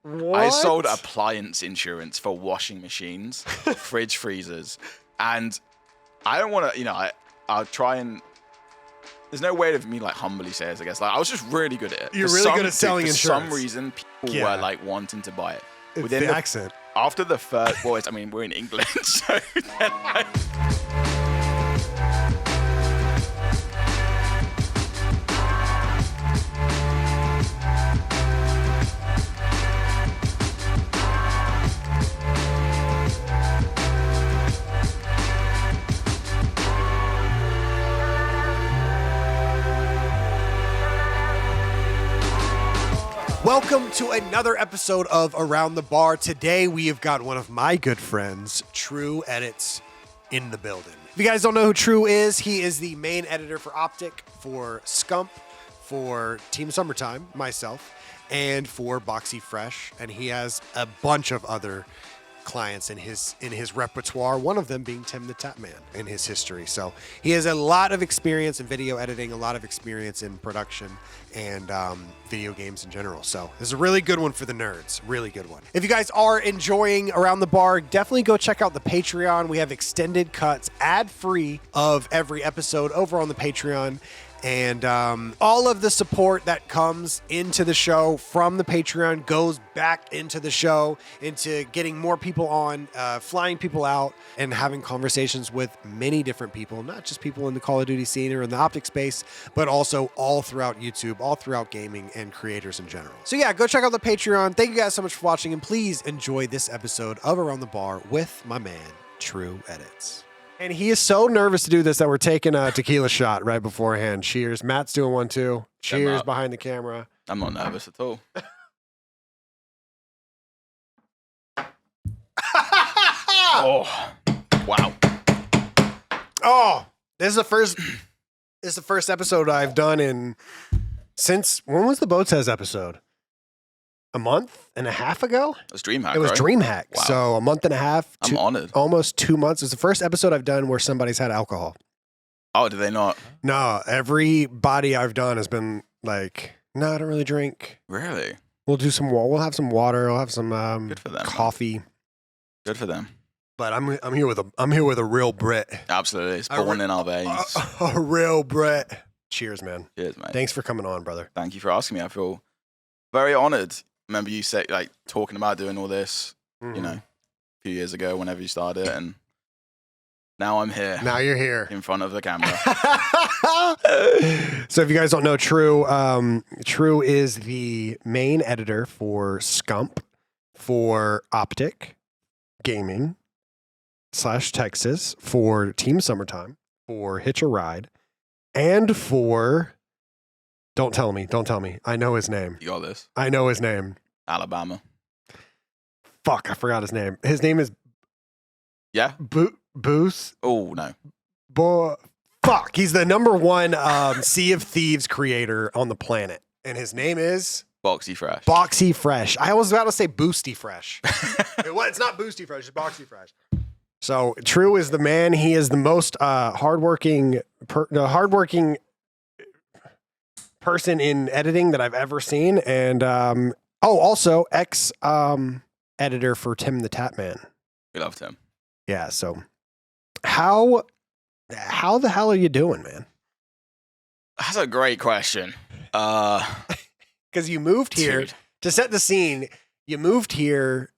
What? I sold appliance insurance for washing machines, fridge freezers, and I don't want to, I'll try and. There's no way of me like humbly say this, I guess. Like I was just really good at it. You're really good at selling insurance. For some reason, people were like wanting to buy it. It's the accent. After the first, well, we're in England, so then Welcome to another episode of Around the Bar. Today we have got one of my good friends, TruEdits, in the building. If you guys don't know who True is, he is the main editor for OpTic, for Scump, for Team Summertime, myself, and for Boxy Fresh. And he has a bunch of other clients in his repertoire, one of them being Tim the Tap Man in his history. So he has a lot of experience in video editing, a lot of experience in production and video games in general. So this is a really good one for the nerds, really good one. If you guys are enjoying Around the Bar, definitely go check out the Patreon. We have extended cuts, ad-free of every episode over on the Patreon. And all of the support that comes into the show from the Patreon goes back into the show, into getting more people on, flying people out, and having conversations with many different people, not just people in the Call of Duty scene or in the OpTic space, but also all throughout YouTube, all throughout gaming and creators in general. So yeah, go check out the Patreon. Thank you guys so much for watching, and please enjoy this episode of Around the Bar with my man, TruEdits. And he is so nervous to do this that we're taking a tequila shot right beforehand. Cheers. Matt's doing one too. Cheers behind the camera. I'm not nervous at all. Oh, wow. Oh, this is the first episode I've done since when was the Boat Says episode? A month and a half ago? It was DreamHack. It was right? DreamHack. Wow. So a month and a half. I'm honored. Almost 2 months. It's the first episode I've done where somebody's had alcohol. Oh, did they not? No, everybody I've done has been like, no, I don't really drink. Really? We'll do some. We'll have some water. We'll have some Good for them, coffee. Man. Good for them. But I'm here with a real Brit. Absolutely, it's born in our veins. A real Brit. Cheers, man. Cheers, mate. Thanks for coming on, brother. Thank you for asking me. I feel very honored. Remember you say like talking about doing all this, a few years ago, whenever you started, and now I'm here. Now you're here in front of the camera. So if you guys don't know, True is the main editor for Scump, for OpTic Gaming / Texas, for Team Summertime, for Hitch a Ride, and for Don't tell me. I know his name. You got this. I know his name. Alabama. Fuck, I forgot his name. His name is Boos. Oh, no. Fuck, he's the number one Sea of Thieves creator on the planet. And his name is? Boxy Fresh. Boxy Fresh. I was about to say Boosty Fresh. It's not Boosty Fresh, it's Boxy Fresh. So True is the man. He is the most hardworking person in editing that I've ever seen. And also ex editor for Tim the Tap Man. We love Tim. Yeah, so how the hell are you doing, man? That's a great question. Because you moved here. Dude. To set the scene, you moved here,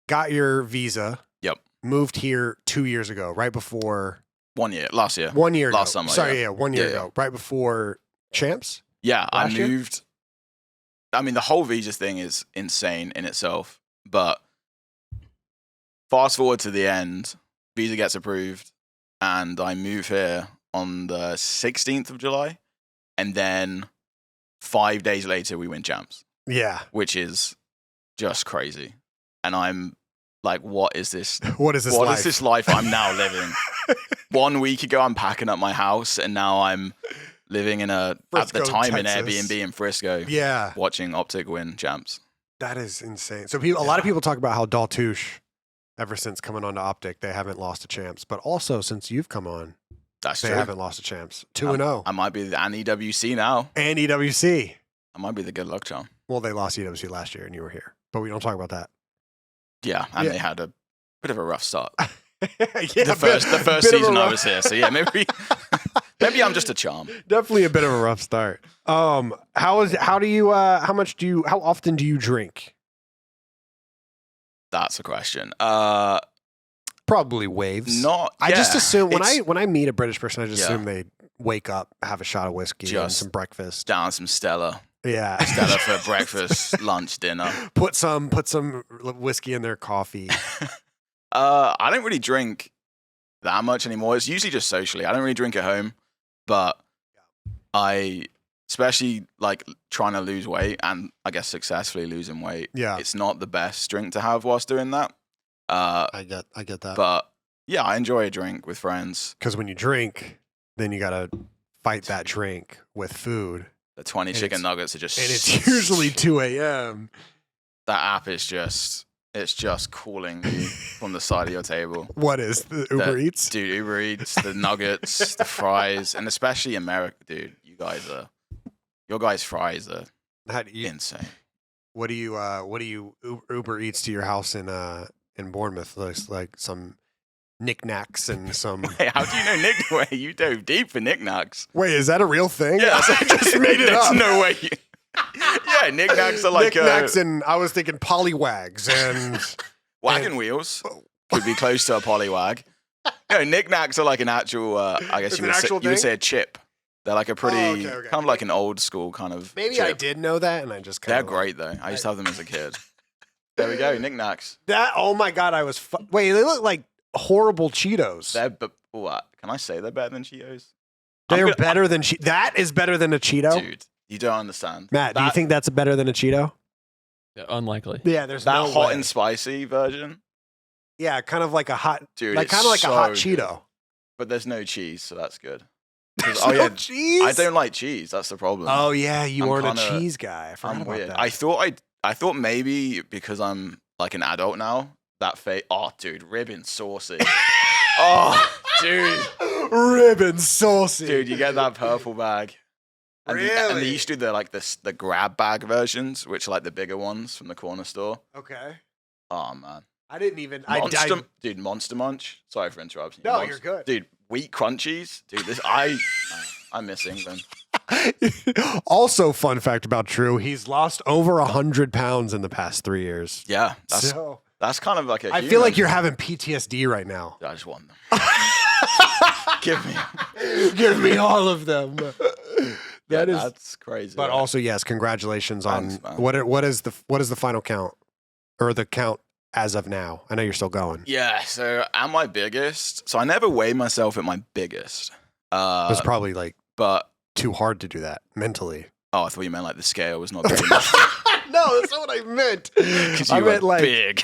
got your visa. Yep. Moved here 2 years ago, right before 1 year, last year. 1 year last ago. summer. Sorry, 1 year ago, right before Champs. Yeah, I year? moved. I mean, the whole visa thing is insane in itself, but fast forward to the end, visa gets approved, and I move here on the 16th of July, and then 5 days later we win Champs. Yeah. Which is just crazy. And I'm like, what is this? What is this life I'm now living? 1 week ago, I'm packing up my house, and now I'm living in Frisco, at the time Texas. in Airbnb in Frisco. Yeah. Watching OpTic win Champs. That is insane. So a lot of people talk about how Daltouche, ever since coming on to OpTic, they haven't lost a Champs. But also since you've come on, they haven't lost a Champs. 2-0. I might be an EWC now. And EWC. I might be the good luck charm. Well, they lost EWC last year and you were here. but we don't talk about that. Yeah, and they had a bit of a rough start. Yeah, the first season I was here, so yeah, maybe I'm just a charm. Definitely a bit of a rough start. How often do you drink? That's a question. Probably waves. I just assume when I meet a British person, I just assume they wake up, have a shot of whiskey, and some breakfast, down some Stella. Yeah, Stella for breakfast, lunch, dinner. Put some whiskey in their coffee. I don't really drink that much anymore. It's usually just socially. I don't really drink at home, but I, especially like trying to lose weight and I guess successfully losing weight. Yeah, it's not the best drink to have whilst doing that. I get that. But yeah, I enjoy a drink with friends. Because when you drink, then you gotta fight that drink with food. The 20 chicken nuggets are just... And it's usually 2 a.m. That app is it's just calling you from the side of your table. What is the Uber Eats? Dude, Uber Eats, the nuggets, the fries, and especially America, dude. Your guys' fries are insane. What do you Uber Eats to your house in Bournemouth? Like some knickknacks and some. Hey, how do you know knickknacks? You dove deep for knickknacks. Wait, is that a real thing? Yeah, I just made it up. No way. Yeah, knickknacks are like knickknacks, and I was thinking pollywags and wagon wheels could be close to a pollywag. Knickknacks are like an actual. I guess you would say a chip. They're like a pretty kind of like an old school kind of. Maybe chip. I did know that, and I just. They're great though. I used to have them as a kid. There we go, knickknacks. Oh my god, wait, they look like horrible Cheetos. What? Can I say they're better than Cheetos? They're better than that is better than a Cheeto? Dude, you don't understand. Matt, do you think that's better than a Cheeto? Yeah, unlikely. Yeah, there's that no hot way. and spicy version. Yeah, kind of like a hot, dude, like kind of like a hot Cheeto. Good. But there's no cheese, so that's good. There's no cheese? I don't like cheese. That's the problem. Oh yeah, you aren't a cheese guy. I forgot about weird. that. I thought maybe because I'm like an adult now, oh dude, ribbon saucy. Oh, dude. Ribbon saucy. Dude, you get that purple bag. And really? And they used to do the grab bag versions, which are like the bigger ones from the corner store. Okay. Oh man. I didn't even Dude, Monster Munch. Sorry for interrupting you. No, you're good. Dude, wheat crunchies. Dude, I miss England. Also, fun fact about True, he's lost over 100 pounds in the past 3 years. Yeah. That's kind of like a I feel like you're having PTSD right now. I just want them. Give me all of them. That's crazy. But also, yes, congratulations Thanks, on man. what is the final count, or the count as of now? I know you're still going. Yeah. So at my biggest, so I never weigh myself at my biggest. It was probably but too hard to do that mentally. Oh, I thought you meant like the scale was not big enough. No, that's not what I meant. I meant like big.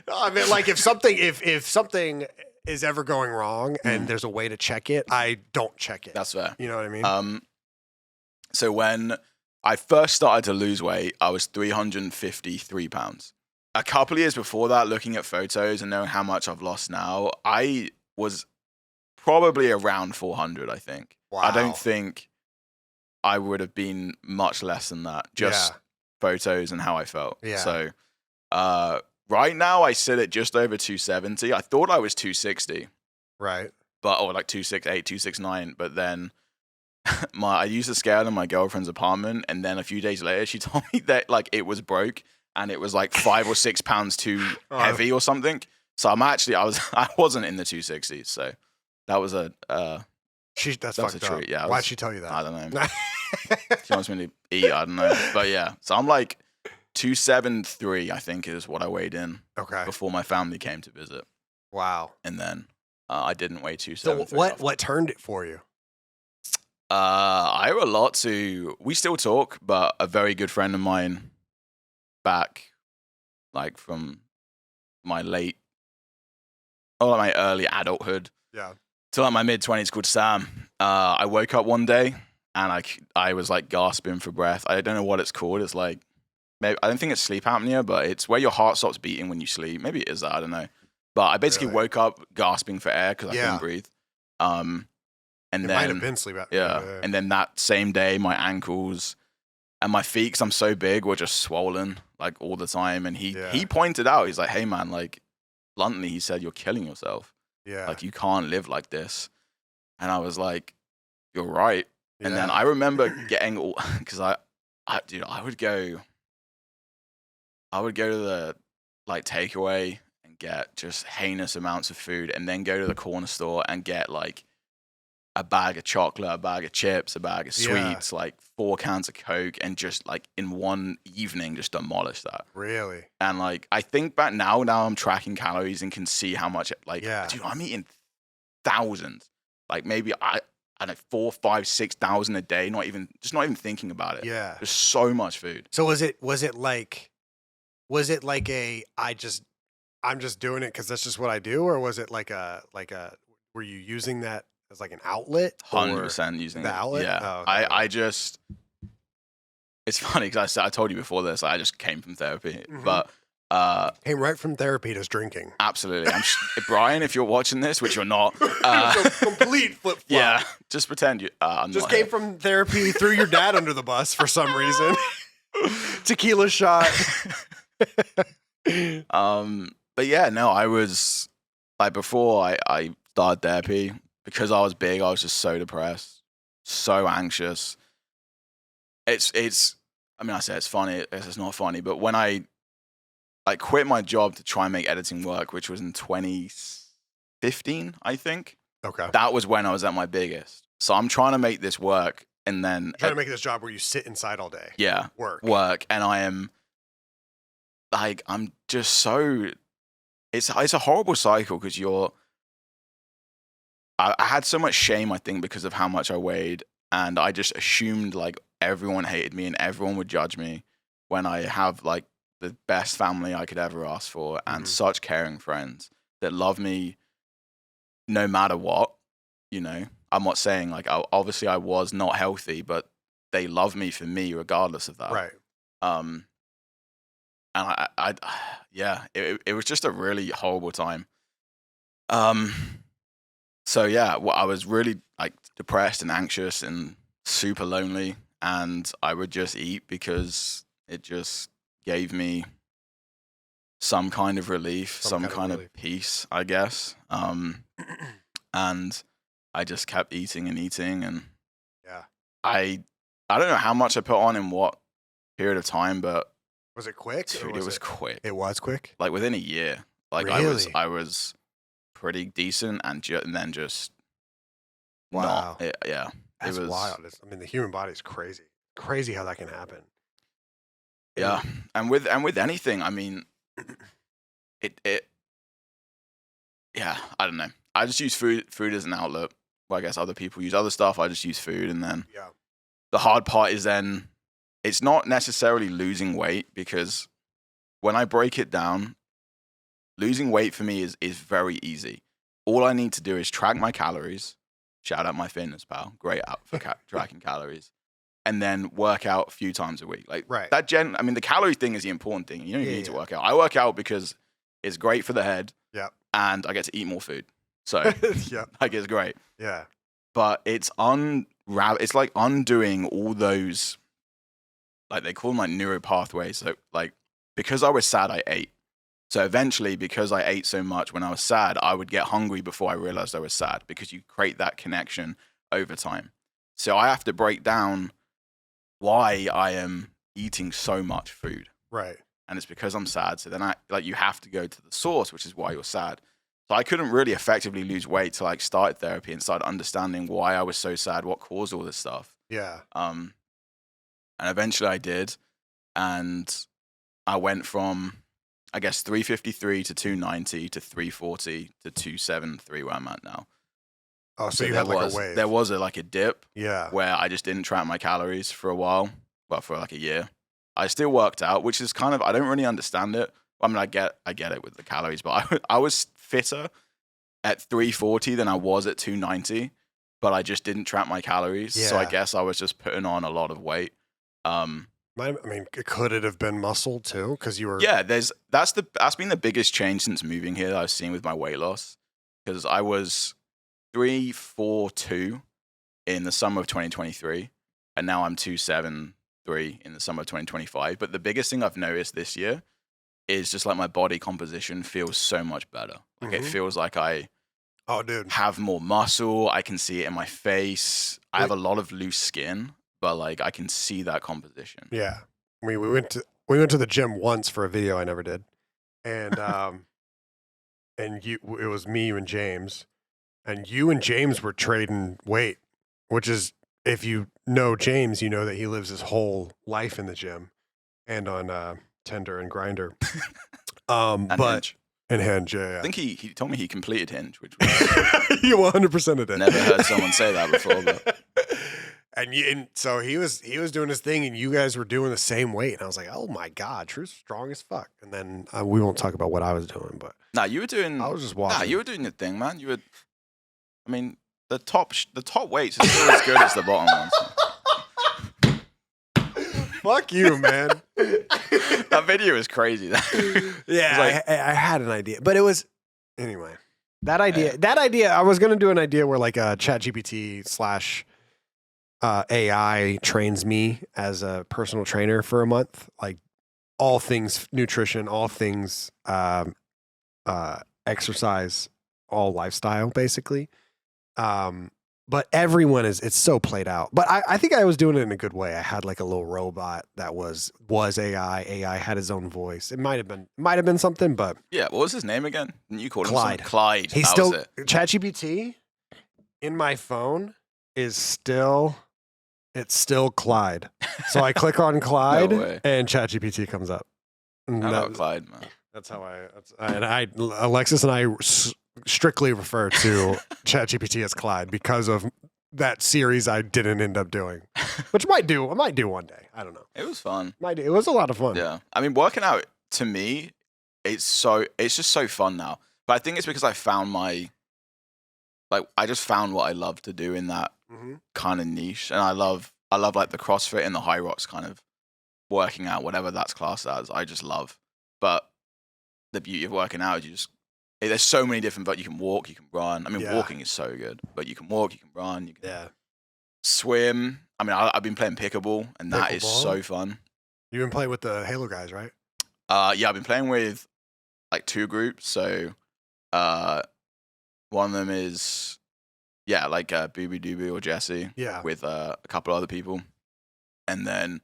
No, I meant like if something is ever going wrong and there's a way to check it, I don't check it. That's fair. You know what I mean? So when I first started to lose weight, I was 353 pounds. A couple of years before that, looking at photos and knowing how much I've lost now, I was probably around 400, I think. Wow. I don't think I would have been much less than that. Just photos and how I felt. Yeah. So right now I sit at just over 270. I thought I was 260. Right. But like 268, 269. But then I used the scale in my girlfriend's apartment, and then a few days later she told me that like it was broke and it was like 5 or 6 pounds too heavy or something. So I wasn't in the 260s. So that was a that's fucked a treat. up. Yeah, Why'd she tell you that? I don't know. She wants me to eat. I don't know. But yeah, so I'm like 273, I think, is what I weighed in. Okay. Before my family came to visit. Wow. And then I didn't weigh 273. So what turned it for you? I owe a lot to. We still talk, but a very good friend of mine, back, like from my my early adulthood. Yeah. To like my mid-20s, called Sam. I woke up one day and I was like gasping for breath. I don't know what it's called. It's like, maybe I don't think it's sleep apnea, but it's where your heart stops beating when you sleep. Maybe it is that. I don't know. But I basically woke up gasping for air because I couldn't breathe. And it then might have been sleep apnea. Yeah. And then that same day, my ankles And my feet, because I'm so big, were just swollen like all the time. And Yeah. he pointed out, he's like, hey man, like bluntly, he said, you're killing yourself. Yeah. Like you can't live like this. And I was like, you're right. And then Yeah. I remember getting all, because dude, I would go to the like takeaway and get just heinous amounts of food, and then go to the corner store and get like a bag of chocolate, a bag of chips, a bag of sweets, like 4 cans of Coke, and just like in one evening just demolish that. Really? And like I think back now I'm tracking calories and can see how much dude, I'm eating thousands. Like maybe I don't know, 4, 5, 6,000 a day, not even thinking about it. Yeah. There's so much food. So was it like I'm just doing it because that's just what I do, or was it like a were you using that as like an outlet? 100% using the outlet? Yeah. Oh, okay. I just, it's funny because I told you before this, I just came from therapy, but came right from therapy to drinking. absolutely. Brian, if you're watching this, which you're not, Complete flip flop. yeah, just pretend you. I'm Just not came here. from therapy, threw your dad under the bus for some reason. Tequila shot. But yeah, no, I was like before I started therapy, because I was big, I was just so depressed, so anxious. It's I mean, I say it's funny, it's not funny, but when I quit my job to try and make editing work, which was in 2015, I think. Okay. That was when I was at my biggest. So I'm trying to make this work, and then Trying to make this job where you sit inside all day. yeah, Work. and I am like, I'm just so, it's a horrible cycle, because I had so much shame, I think, because of how much I weighed, and I just assumed like everyone hated me and everyone would judge me, when I have like the best family I could ever ask for, and such caring friends that love me no matter what. You know, I'm not saying like obviously I was not healthy, but they love me for me regardless of that. Right. And I yeah, it was just a really horrible time. So yeah, I was really like depressed and anxious and super lonely, and I would just eat because it just gave me some kind of relief, some kind of peace, I guess. And I just kept eating and eating, and Yeah. I don't know how much I put on in what period of time, but Was it quick? dude, it was quick. It was quick? Like within a year. Like Really? I was pretty decent, and then just Wow. yeah. That's it was wild. I mean, the human body is crazy. Crazy how that can happen. Yeah, and with anything, I mean, it yeah, I don't know. I just use food as an outlet. Well, I guess other people use other stuff. I just use food, and then Yeah. the hard part is then it's not necessarily losing weight, because when I break it down, losing weight for me is very easy. All I need to do is track my calories. Shout out my fitness pal, great app for tracking calories. And then work out a few times a week. Like Right. I mean, the calorie thing is the important thing. You don't Yeah, need to yeah. work out. I work out because it's great for the head. Yeah. And I get to eat more food. So Yeah. like it's great. Yeah. But it's it's like undoing all those, like they call them like neuro pathways. So like, because I was sad, I ate. So eventually, because I ate so much when I was sad, I would get hungry before I realized I was sad, because you create that connection over time. So I have to break down why I am eating so much food. Right. And it's because I'm sad. So then you have to go to the source, which is why you're sad. So I couldn't really effectively lose weight till I started therapy and started understanding why I was so sad, what caused all this stuff. Yeah. And eventually I did. And I went from, I guess, 353 to 290 to 340 to 273, where I'm at now. Oh, so you had like a wave. There was like a dip Yeah. where I just didn't track my calories for a while, but for like a year. I still worked out, which is kind of, I don't really understand it. I mean, I get it with the calories, but I was fitter at 340 than I was at 290, but I just didn't track my calories. So I Yeah. guess I was just putting on a lot of weight. I mean, could it have been muscle too? Because you were. Yeah, that's been the biggest change since moving here that I've seen with my weight loss. Because I was 342 in the summer of 2023, and now I'm 273 3 in the summer of 2025. But the biggest thing I've noticed this year is just like my body composition feels so much better. Like it feels like I have more muscle. I can see it in my face. I have a lot of loose skin, but like I can see that composition. Yeah. We went to the gym once for a video I never did. And it was me, you and James. And you and James were trading weight, which is, if you know James, you know that he lives his whole life in the gym and on Tinder and Grinder. And Hinge. And Hinge, yeah. I think he told me he completed Hinge, which was you 100% did. Never heard someone say that before. But. And so he was doing his thing, and you guys were doing the same weight, and I was like, oh my god, True's strong as fuck. And then we won't talk about what I was doing, but you were doing. I was just watching. You were doing your thing, man. You were. I mean, the top weights are still as good as the bottom ones. Fuck you, man. That video is crazy. Yeah, like, I had an idea, but it was anyway. That idea. I was gonna do an idea where like a ChatGPT / AI trains me as a personal trainer for a month, like all things nutrition, all things exercise, all lifestyle, basically. But everyone it's so played out. But I think I was doing it in a good way. I had like a little robot that was AI. AI had his own voice. It might have been something, but yeah. What was his name again? You called him Clyde. Clyde. He's still ChatGPT in my phone is still. It's still Clyde. So I click on Clyde No and ChatGPT comes up. How about Clyde, man? That's how Alexis and I strictly refer to ChatGPT as Clyde because of that series I didn't end up doing, which I might do one day. I don't know. It was fun. It was a lot of fun. Yeah. I mean, working out to me, it's just so fun now. But I think it's because I just found what I love to do in that kind of niche. And I love like the CrossFit and the High Rocks kind of working out, whatever that's classed as. I just love. But the beauty of working out is there's so many different, but you can walk, you can run. I mean, walking is so good, but you can walk, you can run, you can swim. I mean, I've been playing pickleball, and that is so fun. You've been playing with the Halo guys, right? Yeah, I've been playing with like 2 groups. So one of them is like Booby Dooby or Jesse. Yeah. With a couple other people. And then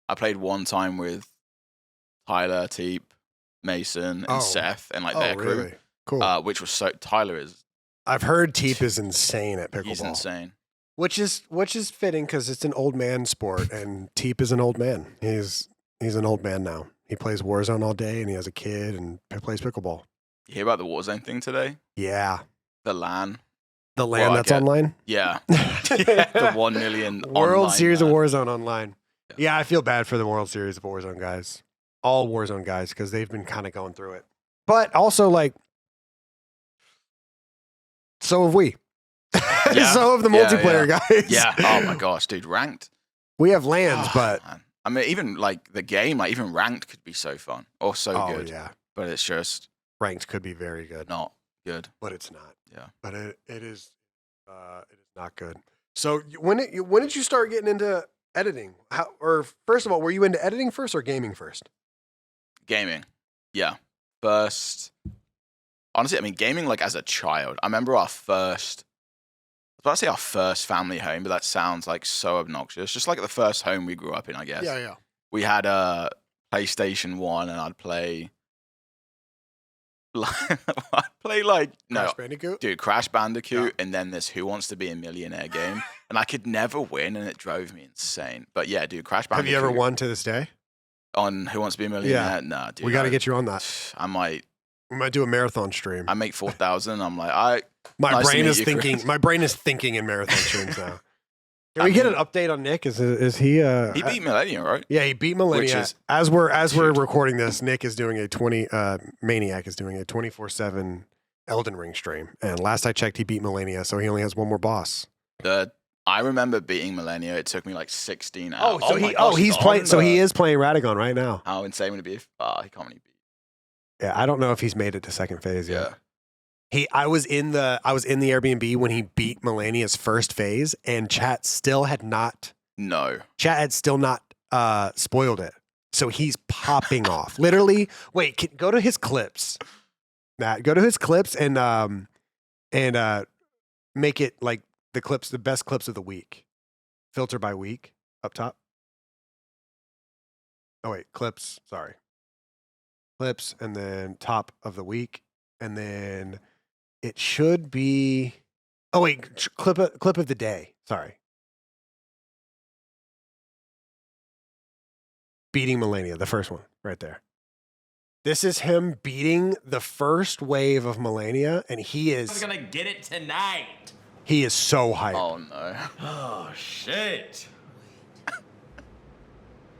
I played one time with Tyler, Teep, Mason, and Seth, and like their crew. Really? Cool. Which was Tyler is. I've heard Teep is insane at pickleball. He's insane. Which is fitting because it's an old man sport, and Teep is an old man. He's an old man now. He plays Warzone all day, and he has a kid, and plays pickleball. You hear about the Warzone thing today? Yeah. The LAN. The LAN that's online? Yeah. The 1 million World Series LAN. of Warzone online. Yeah, I feel bad for the World Series of Warzone guys. All Warzone guys, because they've been kind of going through it. But also, like, so have we. Yeah. So have the multiplayer guys. Yeah. Oh my gosh, dude. Ranked. We have LANs, but man. I mean, even like the game, like even ranked could be so fun or so good. Yeah. But it's just ranked could be very good. Not good. But it's not. Yeah. But it is not good. So when did you start getting into editing? Or first of all, were you into editing first or gaming first? Gaming. Yeah. First. Honestly, I mean, gaming like as a child. I remember our first family home, but that sounds like so obnoxious. Just like the first home we grew up in, I guess. Yeah. We had a PlayStation 1 and I'd play Crash Bandicoot? Dude, Crash Bandicoot, and then this Who Wants to Be a Millionaire game. And I could never win and it drove me insane. But yeah, dude, Crash Bandicoot. Have you ever won to this day? On Who Wants to Be a Millionaire? Yeah. Nah, dude. We got to get you on that. We might do a marathon stream. I make 4,000. I'm like, My brain is Chris. thinking in marathon streams now. Can we get an update on Nick? Is he? He beat Millennium, right? Yeah, he beat Millennium. As we're recording this, Nick is doing Maniac is doing a 24/7 Elden Ring stream. And last I checked, he beat Millennium, so he only has one more boss. I remember beating Millennium. It took me like 16 hours. He's playing. So he is playing Radagon right now. How insane would it be? He can't really beat. Yeah, I don't know if he's made it to second phase yet. I was in the Airbnb when he beat Melania's first phase, and chat had still not spoiled it. So he's popping off. Literally, wait, go to his clips. Matt, go to his clips and make it like the best clips of the week. Filter by week up top. Oh wait, clips, sorry. Clips and then top of the week. And then it should be clip of the day. Sorry. Beating Melania, the first one, right there. This is him beating the first wave of Melania, and he is gonna get it tonight. He is so hyped. Oh no. Oh shit.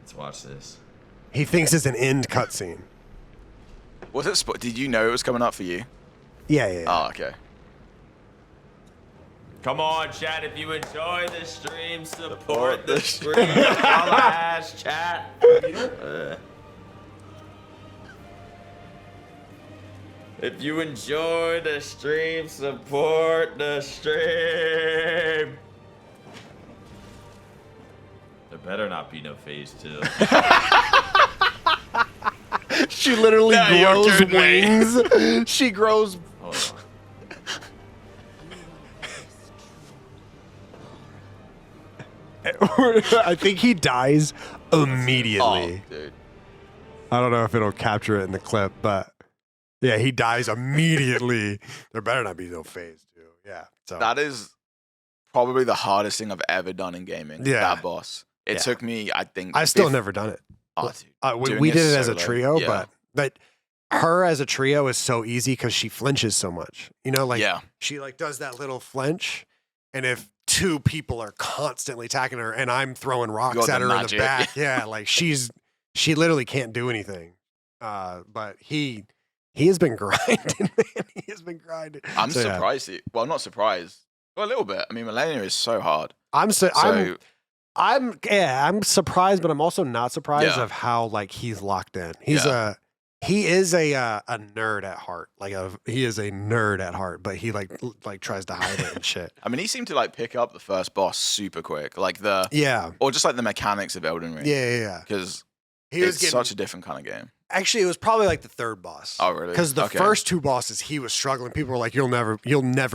Let's watch this. He thinks it's an end cutscene. Was it? Did you know it was coming up for you? Yeah. Oh, okay. Come on, chat. If you enjoy the stream, support the stream. Follow us, chat. If you enjoy the stream, support the stream. There better not be no phase 2. She literally grows wings. She grows. Hold on. I think he dies immediately. Oh, dude. I don't know if it'll capture it in the clip, but yeah, he dies immediately. There better not be no phase 2. Yeah. So That is probably the hardest thing I've ever done in gaming. Yeah. That boss. It took me, I think. I've still never done it. Oh, dude. We Doing did it as a solo. trio, Yeah. but her as a trio is so easy because she flinches so much. You know, like Yeah. she like does that little flinch, and if 2 people are constantly attacking her, and I'm throwing rocks got at the her magic. in the back, yeah, like she literally can't do anything. But he has been grinding, man. He has been grinding. I'm So, yeah. surprised. Well, not surprised. Well, a little bit. I mean, Melania is so hard. I'm surprised, but I'm also not surprised Yeah. of how like he's locked in. He is a nerd at heart. He is a nerd at heart, but he like tries to hide it and shit. I mean, he seemed to like pick up the first boss super quick, like Yeah, or just like the mechanics of Elden Ring. yeah. Because He was it's getting, such a different kind of game. actually, it was probably like the 3rd boss. Oh, really? Because the Okay. first 2 bosses, he was struggling. People were like, "You'll never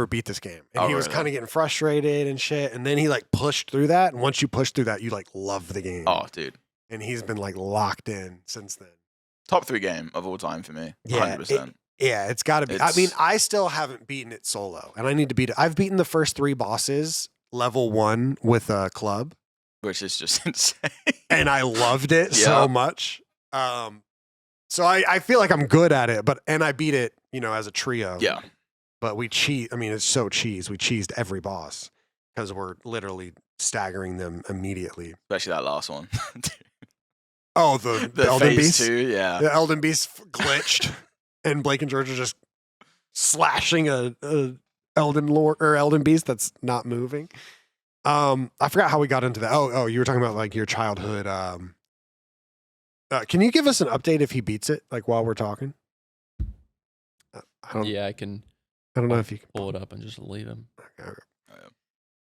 beat this game," and Oh, he was really? kind of getting frustrated and shit. And then he like pushed through that, and once you push through that, you like love the game. Oh, dude. And he's been like locked in since then. Top 3 game of all time for me. Yeah, 100%. Yeah, it's got to be. I mean, I still haven't beaten it solo, and I need to beat it. I've beaten the first 3 bosses level 1 with a club, Which is just insane. and I loved it Yeah. so much. So I feel like I'm good at it, and I beat it, as a trio. Yeah. But we cheat. I mean, it's so cheese. We cheesed every boss because we're literally staggering them immediately. Especially that last one. Oh, the the Elden phase Beast. 2, yeah. The Elden Beast glitched, and Blake and George are just slashing a Elden Beast that's not moving. I forgot how we got into that. Oh, you were talking about like your childhood. Can you give us an update if he beats it, like while we're talking? Yeah, I can I don't know if you can pull it up and just leave him. Okay.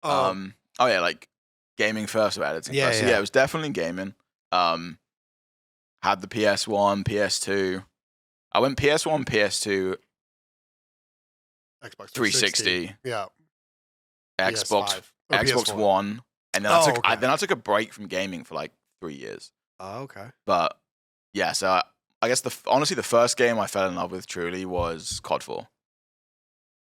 Oh yeah, like gaming first or editing Yeah, first. So, yeah. yeah, it was definitely gaming. Had the PS1, PS2. I went PS1, PS2, Xbox 360, Yeah. Xbox, PS5 or Xbox PS1. One, and then Oh, I took a break from gaming for like 3 years. Oh, okay. But yeah, so I guess honestly the first game I fell in love with truly was COD 4.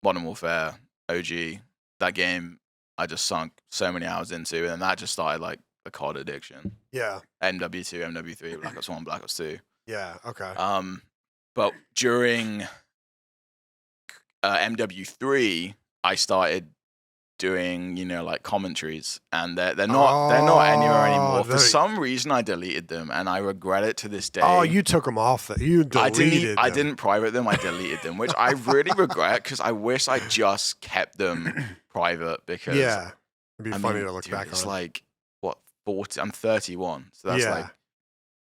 Modern Warfare, OG. That game I just sunk so many hours into, and then that just started like the COD addiction. Yeah. MW2, MW3, Black Ops 1, Black Ops 2. Yeah. Okay. But during MW3, I started doing, like commentaries, and they're not anywhere anymore. For some reason, I deleted them, and I regret it to this day. Oh, you took them off. You deleted I them. didn't private them. I deleted them, which I really regret because I wish I just kept them private. Because Yeah. It'd be I funny mean, to look dude, back it's on. like what 40. I'm 31, so that's Yeah. like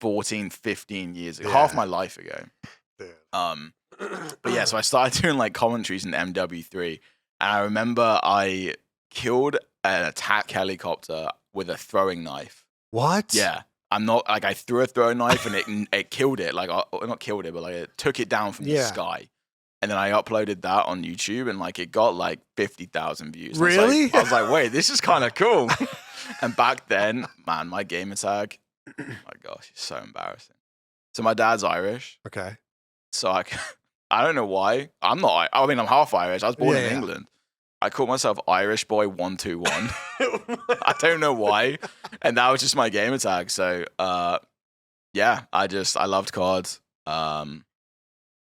14, 15 years ago, Yeah. half my life ago. Yeah. But yeah, so I started doing like commentaries in MW3, and I remember I killed an attack helicopter with a throwing knife. What? Yeah, I'm not like I threw a throwing knife and it killed it. Like not killed it, but like it took it down from the sky. And then I uploaded that on YouTube and like it got like 50,000 views. Really? I was like, wait, this is kind of cool. And back then, man, my gamer tag, oh my gosh, it's so embarrassing. So my dad's Irish. Okay. So I don't know why. I'm not. I mean, I'm half Irish. I was born in England. I called myself Irish Boy 121. I don't know why, and that was just my gamer tag. So, yeah, I loved COD.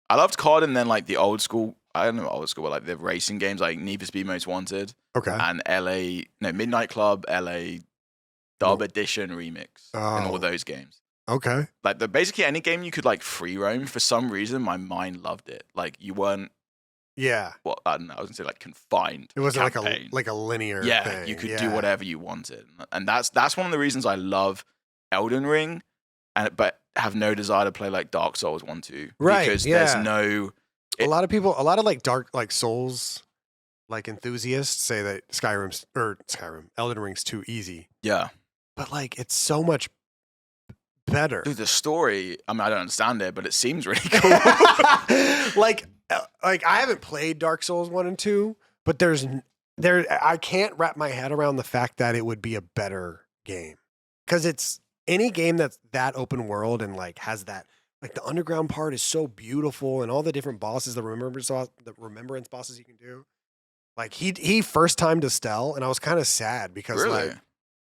I loved COD, and then like the old school. I don't know old school, but like the racing games, like Need for Speed Most Wanted. Okay. And Midnight Club, LA Dub Edition Remix, and all those games. Okay. Like basically any game you could like free roam. For some reason, my mind loved it. Like you weren't. Yeah. Well, I don't know. I was gonna say like confined. It wasn't campaign. like a linear. Yeah, thing. you could do whatever you wanted, and that's one of the reasons I love Elden Ring, but have no desire to play like Dark Souls 1, 2. Right. Because there's no. A lot of like dark Souls, like enthusiasts say that Elden Ring's too easy. Yeah. But like it's so much better. Dude, the story. I mean, I don't understand it, but it seems really cool. like I haven't played Dark Souls 1 and 2, but I can't wrap my head around the fact that it would be a better game. Because it's any game that's that open world and like has that, like the underground part is so beautiful and all the different bosses, the remembrance bosses you can do. Like he first timed Estelle and I was kind of sad because really?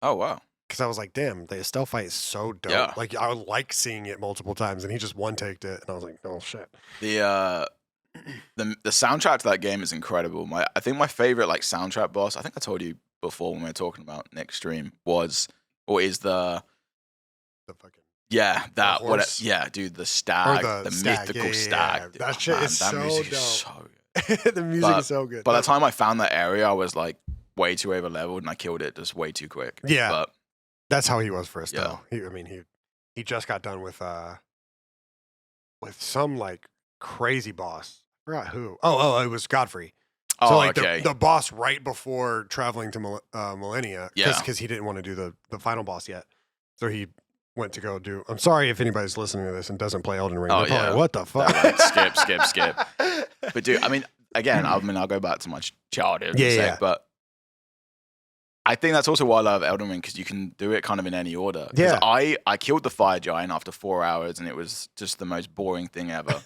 Oh wow. Because I was like, damn, the Estelle fight is so dope. Yeah. Like I like seeing it multiple times and he just one-taked it and I was like, oh shit. The soundtrack to that game is incredible. I think my favorite like soundtrack boss, I think I told you before when we were talking about next stream, is the fucking dude, the stag, the mythical stag. Yeah. That shit is so music dope. is so good. The music is so good. By the time I found that area, I was like way too over leveled and I killed it just way too quick. Yeah. But that's how he was for Estelle. He just got done with some like crazy boss. I forgot who. It was Godfrey. So like the boss right before traveling to Millennia, because he didn't want to do the final boss yet. So he went to go do. I'm sorry if anybody's listening to this and doesn't play Elden Ring. They're probably like, what the fuck? Like, skip. But dude, I mean, again, I'll go back to my childhood. But I think that's also why I love Elden Ring, because you can do it kind of in any order. Yeah. I killed the fire giant after 4 hours, and it was just the most boring thing ever.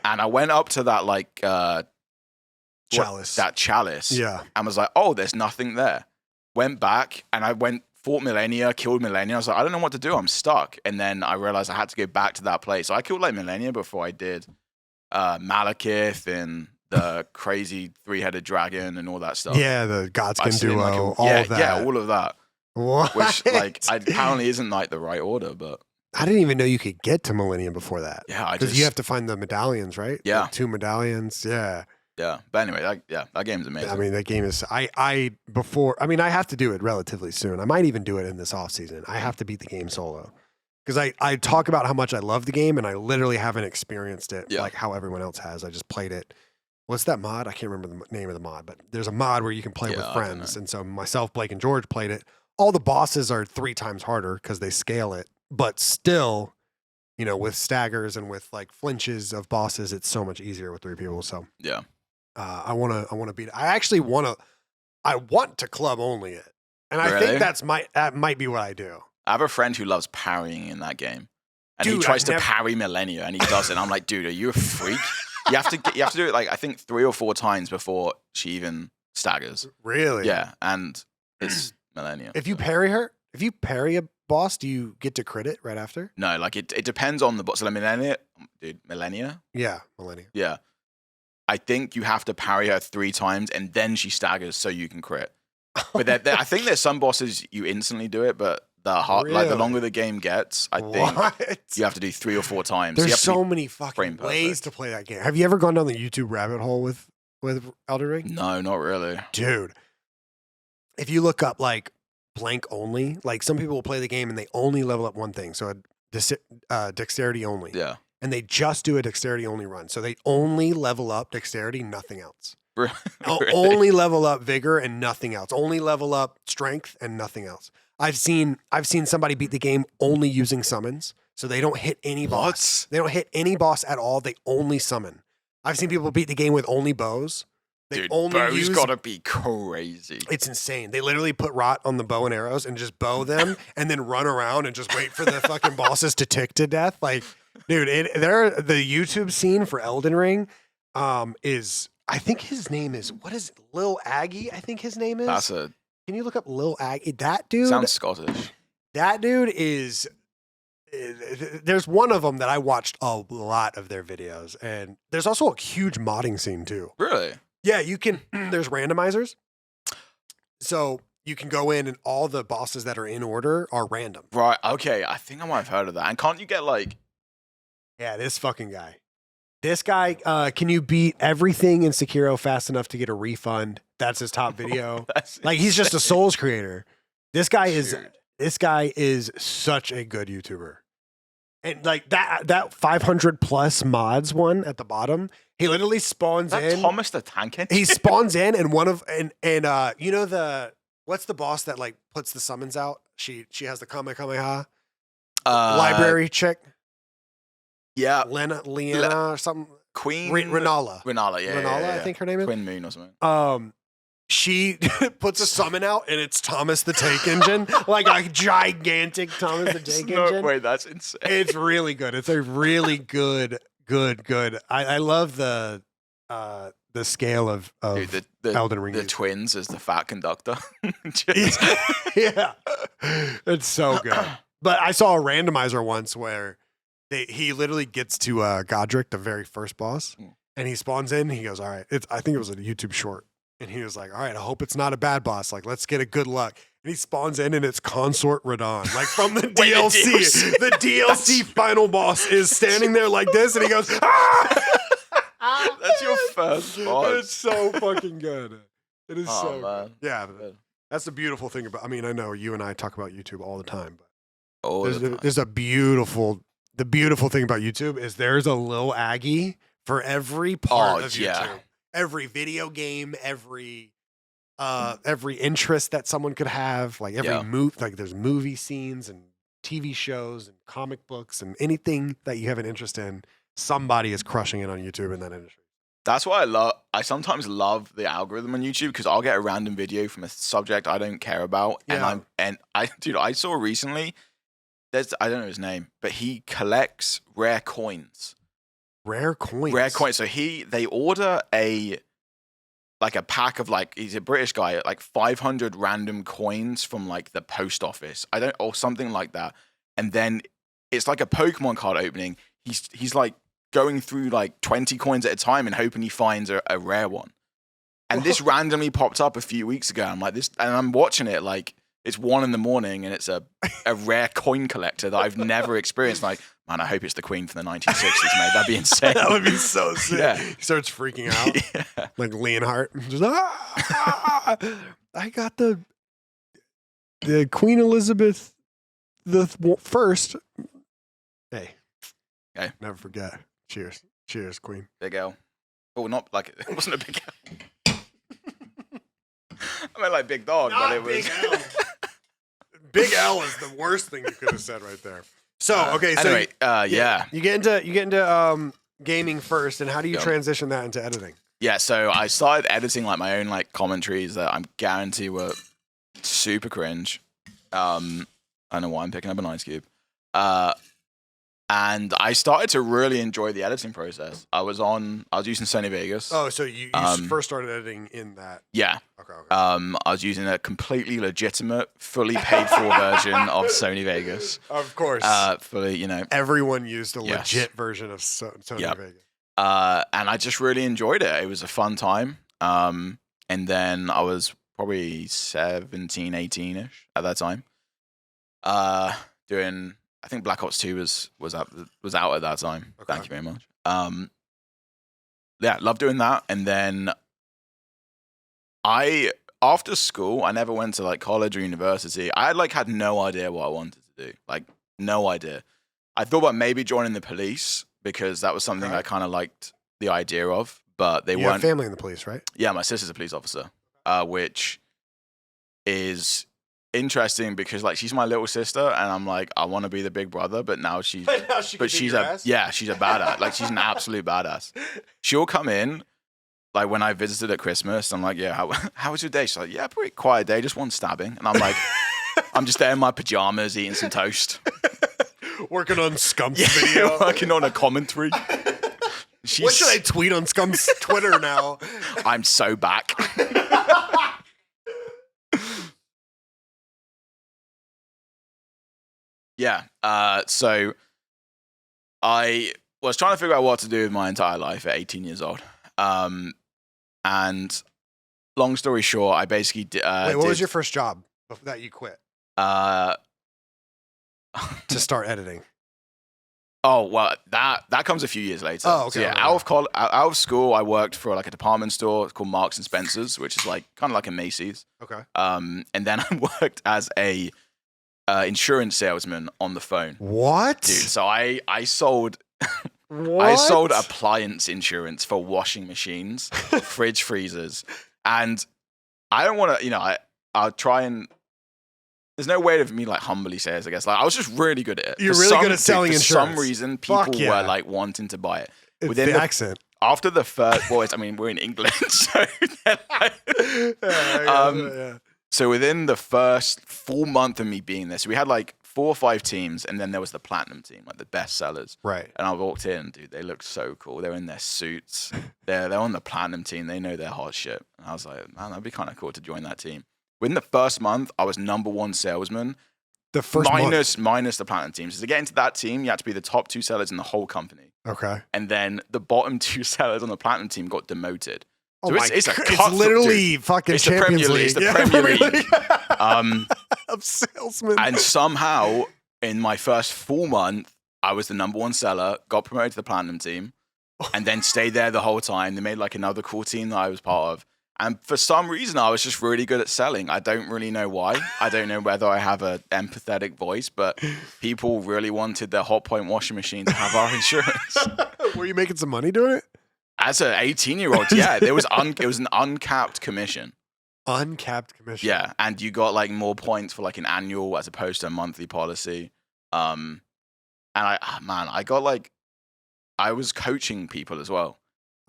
And I went up to that like chalice. Yeah. And was like, oh, there's nothing there. Went back and I fought Millennia, killed Millennia. I was like, I don't know what to do. I'm stuck. And then I realized I had to go back to that place. So I killed like Millennia before I did Malekith and the crazy 3-headed dragon and all that stuff. Yeah, the Godskin duo, all of that. Yeah, all of that. What? Which like apparently isn't like the right order, but I didn't even know you could get to Millennium before that. Yeah, because you have to find the medallions, right? Yeah, the 2 medallions. Yeah. Yeah, but anyway, that game's amazing. I mean, that game is. I have to do it relatively soon. I might even do it in this off season. I have to beat the game solo because I talk about how much I love the game and I literally haven't experienced it like how everyone else has. I just played it. What's that mod? I can't remember the name of the mod, but there's a mod where you can play with friends, and so myself, Blake, and George played it. All the bosses are 3 times harder because they scale it, but still, you know, with staggers and with like flinches of bosses, it's so much easier with 3 people. So yeah. I want to beat it. I want to club only it. And I think that might be what I do. I have a friend who loves parrying in that game. And he tries to parry Millennia and he does it. And I'm like, dude, are you a freak? you have to do it like I think 3 or 4 times before she even staggers. Really? Yeah, and it's Millennia. If you parry a boss, do you get to crit it right after? No, like it depends on the boss. So like Millennia? Yeah, Millennia. Yeah. I think you have to parry her 3 times and then she staggers so you can crit. But I think there's some bosses you instantly do it, but the longer the game gets, I think you have to do 3 or 4 times. There's so many fucking ways to play that game. Have you ever gone down the YouTube rabbit hole with Elden Ring? No, not really. Dude, if you look up like blank only, like some people will play the game and they only level up one thing. So dexterity only. Yeah. And they just do a dexterity only run. So they only level up dexterity, nothing else. Really? Only level up vigor and nothing else. Only level up strength and nothing else. I've seen somebody beat the game only using summons, so they don't hit any boss. They don't hit any boss at all. They only summon. I've seen people beat the game with only bows. They Dude, only bow's gotta be crazy. It's insane. They literally put rot on the bow and arrows and just bow them and then run around and just wait for the fucking bosses to tick to death. Like, dude, the YouTube scene for Elden Ring is, I think his name is, what is it? Lil Aggie, I think his name is. Can you look up Lil Aggie? That dude. Sounds Scottish. That dude is, there's one of them that I watched a lot of their videos. And there's also a huge modding scene too. Really? Yeah, you can, there's randomizers. So you can go in and all the bosses that are in order are random. Right, okay. I think I might have heard of that. And can't you get like... Yeah, this fucking guy. This guy, can you beat everything in Sekiro fast enough to get a refund? That's his top video. Like, he's just a Souls creator. This guy is such a good YouTuber. And like that 500 plus mods one at the bottom, he literally spawns in. Thomas the Tank Engine? He spawns in and you know what's the boss that like puts the summons out? She has the Kamehameha library chick. Yeah. Leanna or something. Queen Renala. Renala, yeah. Renala, yeah. I think her name is. Quinn Moon or something. She puts a summon out and it's Thomas the Tank Engine, like a gigantic Thomas the Tank Engine. Wait, that's insane. It's really good. It's a really good. I love the scale of Dude, the Elden Ring. The twins as the fat conductor. Yeah, it's so good. But I saw a randomizer once where he literally gets to Godric, the very first boss, and he spawns in. And he goes, "All right." I think it was a YouTube short. And he was like, all right, I hope it's not a bad boss. Like, let's get a good luck. And he spawns in and it's Consort Radon. Like from the DLC. The DLC final boss is standing there like this and he goes, ah! That's your first boss. It's so fucking good. It is so man. good. Yeah. That's the beautiful thing about, I mean, I know you and I talk about YouTube all the time, but there's the beautiful thing about YouTube is there's a Lil Aggie for every part of YouTube. Yeah. Every video game, every interest that someone could have, like every move, like there's movie scenes and TV shows and comic books and anything that you have an interest in, somebody is crushing it on YouTube in that industry. That's why I sometimes love the algorithm on YouTube because I'll get a random video from a subject I don't care about, and I saw recently. I don't know his name, but he collects rare coins. Rare coins. So they order a pack of he's a British guy, like 500 random coins from like the post office. Or something like that. And then it's like a Pokemon card opening. He's like going through like 20 coins at a time and hoping he finds a rare one. And this randomly popped up a few weeks ago. I'm like and I'm watching it like it's 1 a.m. and it's a rare coin collector that I've never experienced. Like, man, I hope it's the Queen from the 1960s, mate. That'd be insane. That would be so sick. Yeah. He starts freaking out. Like Leonhardt. Just, I got the Queen Elizabeth the first. Hey. Okay. Never forget. Cheers. Cheers, Queen. Big L. Oh, not like it wasn't a big L. I meant like big dog, Not but it was Big L. Big L is the worst thing you could have said right there. So okay, so anyway, you get into gaming first, and how do you transition that into editing? Yeah, so I started editing like my own like commentaries that I'm guaranteed were super cringe. I don't know why I'm picking up an ice cube. And I started to really enjoy the editing process. I was using Sony Vegas. Oh, so you first started editing in that? Yeah. Okay. I was using a completely legitimate, fully paid for version of Sony Vegas. Of course. Fully, everyone used a legit version of Sony Vegas. And I just really enjoyed it. It was a fun time. And then I was probably 17, 18-ish at that time. Doing, I think Black Ops 2 was out at that time. Okay. Thank you very much. Loved doing that. And then after school, I never went to like college or university. I had no idea what I wanted to do. Like, no idea. I thought about maybe joining the police because that was something I kind of liked the idea of, but they weren't. You have family in the police, right? Yeah, my sister's a police officer, which is interesting because like she's my little sister, and I'm like, I want to be the big brother, but now she's she's a badass. Like she's an absolute badass. She'll come in. Like when I visited at Christmas, I'm like, yeah, how was your day? She's like, yeah, pretty quiet day, just one stabbing. And I'm like, I'm just there in my pajamas eating some toast. Working on Scump's video. Working on a commentary. What should I tweet on Scump's Twitter now? I'm so back. Yeah. So I was trying to figure out what to do with my entire life at 18 years old. And long story short, I basically Wait, what was your first job that you quit? To start editing. Oh, well, that comes a few years later. Oh, okay. So, yeah, out of school, I worked for like a department store called Marks and Spencer's, which is like kind of like a Macy's. Okay. And then I worked as a insurance salesman on the phone. What? Dude, so I sold What? I sold appliance insurance for washing machines, fridge freezers, and I don't want to, I'll try and. There's no way of me like humbly say this, I guess. Like I was just really good at it. You're really good at selling insurance. For some reason, people were like wanting to buy it. It's the accent. After the first, well, we're in England, so so within the first full month of me being there, so we had like 4 or 5 teams, and then there was the platinum team, like the best sellers. Right. And I walked in, dude, they looked so cool. They're in their suits. They're on the platinum team. They know their hot shit. And I was like, man, that'd be kind of cool to join that team. Within the first month, I was #1 salesman. The first minus the platinum team. So to get into that team, you had to be the top 2 sellers in the whole company. Okay. And then the bottom 2 sellers on the platinum team got demoted. Oh so my it's literally fucking it's Champions the League. It's the Premier League. Of salesmen. And somehow, in my first full month, I was the #1 seller, got promoted to the platinum team, and then stayed there the whole time. They made like another cool team that I was part of. And for some reason, I was just really good at selling. I don't really know why. I don't know whether I have an empathetic voice, but people really wanted their Hot Point washing machine to have our insurance. Were you making some money doing it? As an 18-year-old, yeah. It was an uncapped commission. Uncapped commission. Yeah, and you got like more points for like an annual as opposed to a monthly policy. And I was coaching people as well.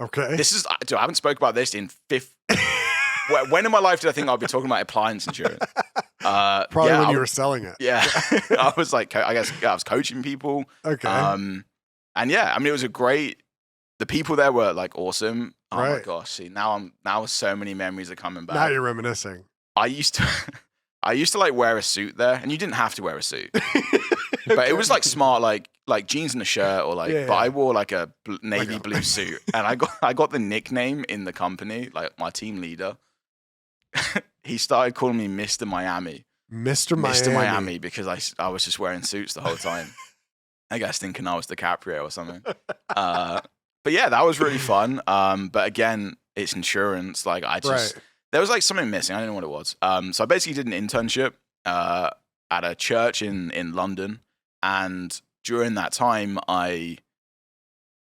Okay. Dude, I haven't spoke about this in 5th. When in my life did I think I'd be talking about appliance insurance? Probably when you were selling it. Yeah, I was like, I guess I was coaching people. Okay. And yeah, I mean, it was the people there were like awesome. Oh right. my gosh! See, now so many memories are coming back. Now you're reminiscing. I used to like wear a suit there, and you didn't have to wear a suit, but it was like smart, like jeans and a shirt, or like. Yeah, but I wore like a navy blue suit, and I got the nickname in the company, like my team leader. He started calling me Mr. Miami. Mr. Miami, because I was just wearing suits the whole time. I guess thinking I was DiCaprio or something. But yeah, that was really fun. But again, it's insurance. Like there was like something missing. I don't know what it was. So I basically did an internship at a church in London, and during that time, I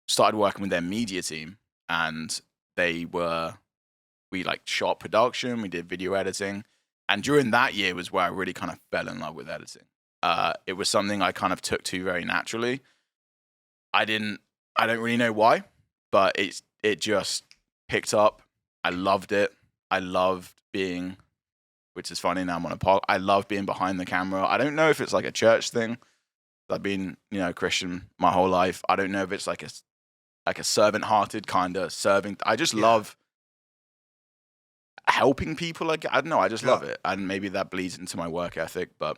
started working with their media team, and we like shot production, we did video editing, and during that year was where I really kind of fell in love with editing. It was something I kind of took to very naturally. I don't really know why, but it just picked up. I loved it. I loved being, which is funny now I'm on a pod. I love being behind the camera. I don't know if it's like a church thing. I've been, Christian my whole life. I don't know if it's like a servant-hearted kind of serving. I just love helping people. Like, I don't know. I just love it. And maybe that bleeds into my work ethic, but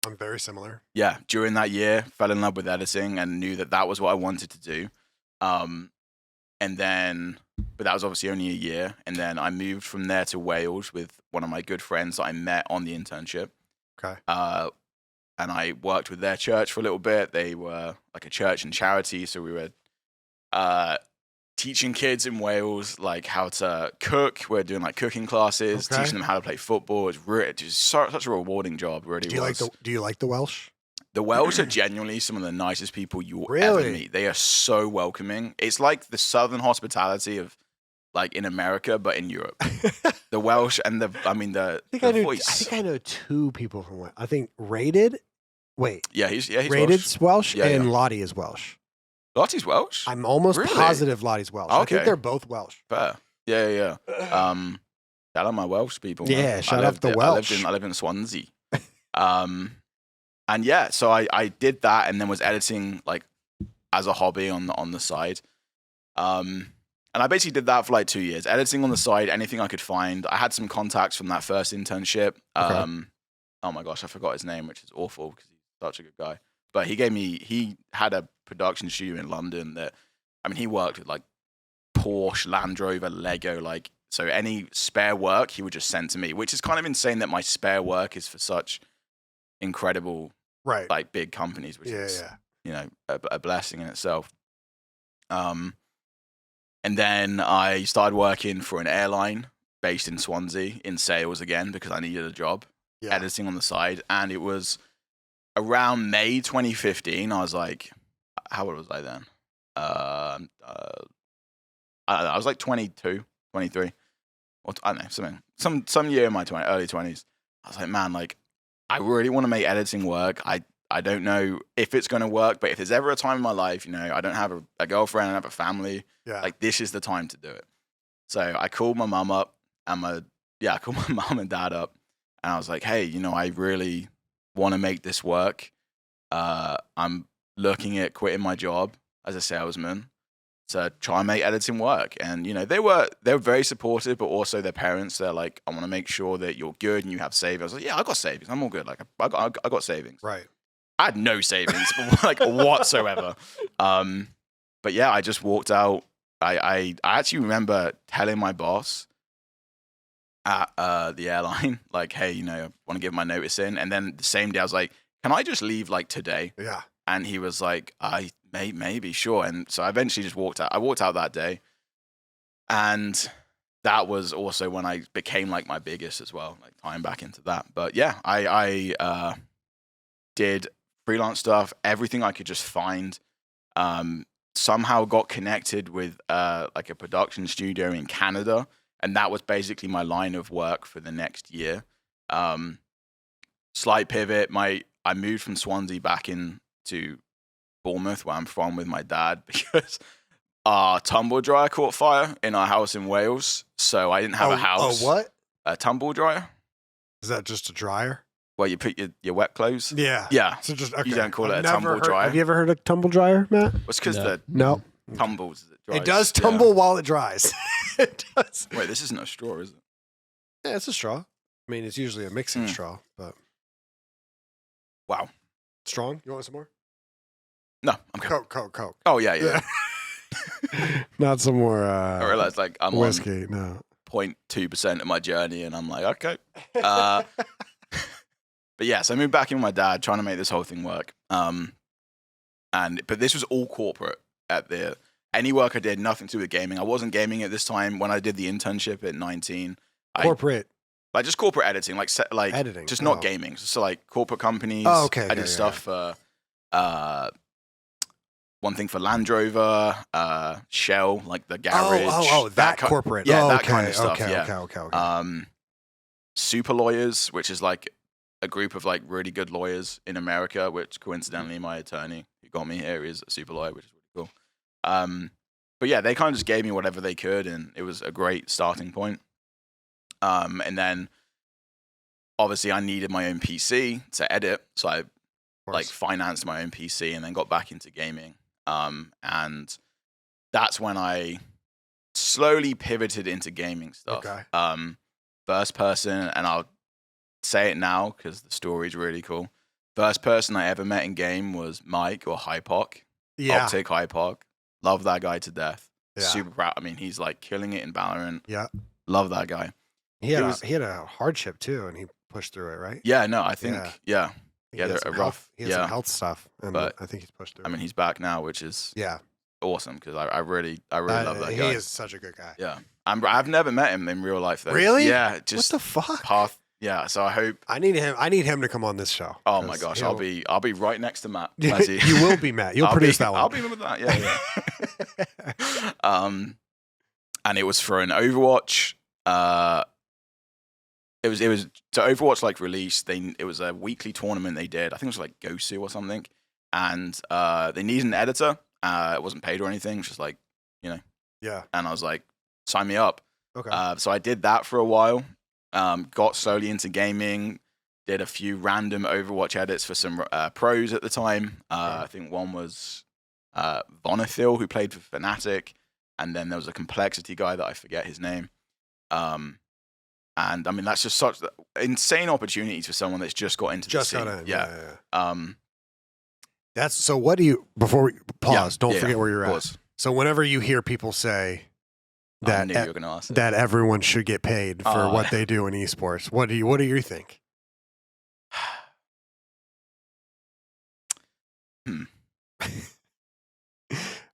I'm very similar. Yeah. During that year, fell in love with editing and knew that was what I wanted to do. But that was obviously only a year. And then I moved from there to Wales with one of my good friends that I met on the internship. Okay. And I worked with their church for a little bit. They were like a church and charity. So we were teaching kids in Wales like how to cook. We're doing like cooking classes, teaching them how to play football. It's just such a rewarding job, really. Do you like the Welsh? The Welsh are genuinely some of the nicest people you will ever meet. They are so welcoming. It's like the southern hospitality of like in America, but in Europe. The Welsh and the voice. I think I know 2 people from Welsh. I think Rated. Wait. Yeah, he's Rated's Welsh, Yeah, and yeah. Lottie is Welsh. Lottie's Welsh. I'm almost Really? positive Lottie's Welsh. I Okay. think they're both Welsh. Fair. Yeah. Shout out my Welsh people. Man. Yeah, shout out the I Welsh. lived in Swansea. And yeah, so I did that and then was editing like as a hobby on the side. And I basically did that for like 2 years, editing on the side, anything I could find. I had some contacts from that first internship. Okay. Oh my gosh, I forgot his name, which is awful because he's such a good guy. But he had a production studio in London that, I mean, he worked with like Porsche, Land Rover, Lego, like, so any spare work he would just send to me, which is kind of insane that my spare work is for such incredible, Right. like big companies, which is, you know, a blessing in itself. And then I started working for an airline based in Swansea in sales again because I needed a job, editing on the side. And it was around May 2015. I was like, how old was I then? I was like 22, 23. Or I don't know, something. Some year in my early 20s. I was like, man, like, I really want to make editing work. I don't know if it's going to work, but if there's ever a time in my life, you know, I don't have a girlfriend, I don't have a family, like this is the time to do it. So I called my mum up I called my mum and dad up and I was like, hey, you know, I really want to make this work. I'm looking at quitting my job as a salesman to try and make editing work. And, you know, they were very supportive, but also their parents, they're like, I want to make sure that you're good and you have savings. I was like, yeah, I got savings. I'm all good. Like I got savings. Right. I had no savings, like whatsoever. But yeah, I just walked out. I actually remember telling my boss at the airline, like, hey, you know, I want to give my notice in. And then the same day I was like, can I just leave like today? Yeah. And he was like, maybe, sure. And so I eventually just walked out. I walked out that day. And that was also when I became like my biggest as well, like tying back into that. But yeah, I did freelance stuff, everything I could just find. Somehow got connected with like a production studio in Canada. And that was basically my line of work for the next year. Slight pivot. I moved from Swansea back into Bournemouth, where I'm from, with my dad because our tumble dryer caught fire in our house in Wales. So I didn't have a house. Oh, what? A tumble dryer. Is that just a dryer? Where you put your wet clothes? Yeah. Yeah. So just, okay. You don't call I've it a tumble never dryer? Have you ever heard of tumble dryer, Matt? It's because No. the No. tumbles. It does tumble while it dries. It does. Wait, this isn't a straw, is it? Yeah, it's a straw. I mean, it's usually a mixing straw, but Wow. strong. You want some more? No, I'm good. Coke. Oh, yeah. Not some more I realized like I'm whiskey. No. 0.2% of my journey, and I'm like, okay. But yeah, so I moved back in with my dad, trying to make this whole thing work. But this was all corporate any work I did, nothing to do with gaming. I wasn't gaming at this time when I did the internship at 19. Corporate. Like just corporate editing, like Editing. just not gaming. So like corporate companies. Oh, okay. I did stuff for one thing for Land Rover, Shell, like the garage. That corporate. Yeah, oh, that okay, kind of stuff. Okay, yeah. okay. Super Lawyers, which is like a group of like really good lawyers in America, which coincidentally my attorney who got me here is a super lawyer, which is really cool. But yeah, they kind of just gave me whatever they could, and it was a great starting point. And then obviously I needed my own PC to edit, so I like financed my own PC and then got back into gaming. And that's when I slowly pivoted into gaming stuff. Okay. First person, and I'll say it now because the story's really cool. First person I ever met in game was Mike, or Hypoc. Yeah. OpTic Hypoc. Love that guy to death. Yeah. Super proud. I mean, he's like killing it in Valorant. Yeah. Love that guy. He had a hardship too, and he pushed through it, right? Yeah, no, I think, yeah. He had some rough. He had some health stuff, and But, I think he's pushed through. I mean, he's back now, which is awesome because I really love that guy. He is such a good guy. Yeah. I've never met him in real life though. Really? Yeah. Just what the fuck? path. Yeah. So I hope. I need him to come on this show. Oh my gosh, I'll be right next to Matt. You will be Matt. You'll produce that one. I'll be with that. Yeah. and it was for an Overwatch. It was so Overwatch like released. It was a weekly tournament they did. I think it was like Gosu or something, and they needed an editor. It wasn't paid or anything. It was just like, Yeah. And I was like, sign me up. Okay. So I did that for a while. Got slowly into gaming. Did a few random Overwatch edits for some pros at the time. I think one was Vonethil, who played for Fnatic, and then there was a complexity guy that I forget his name. And I mean, that's just such insane opportunities for someone that's just got into the scene. Got in. Yeah. That's so. What do you? Before we pause, don't forget where you're at. Pause. So whenever you hear people say I that knew you were going to ask that everyone should get paid for what they do in esports, what do you think?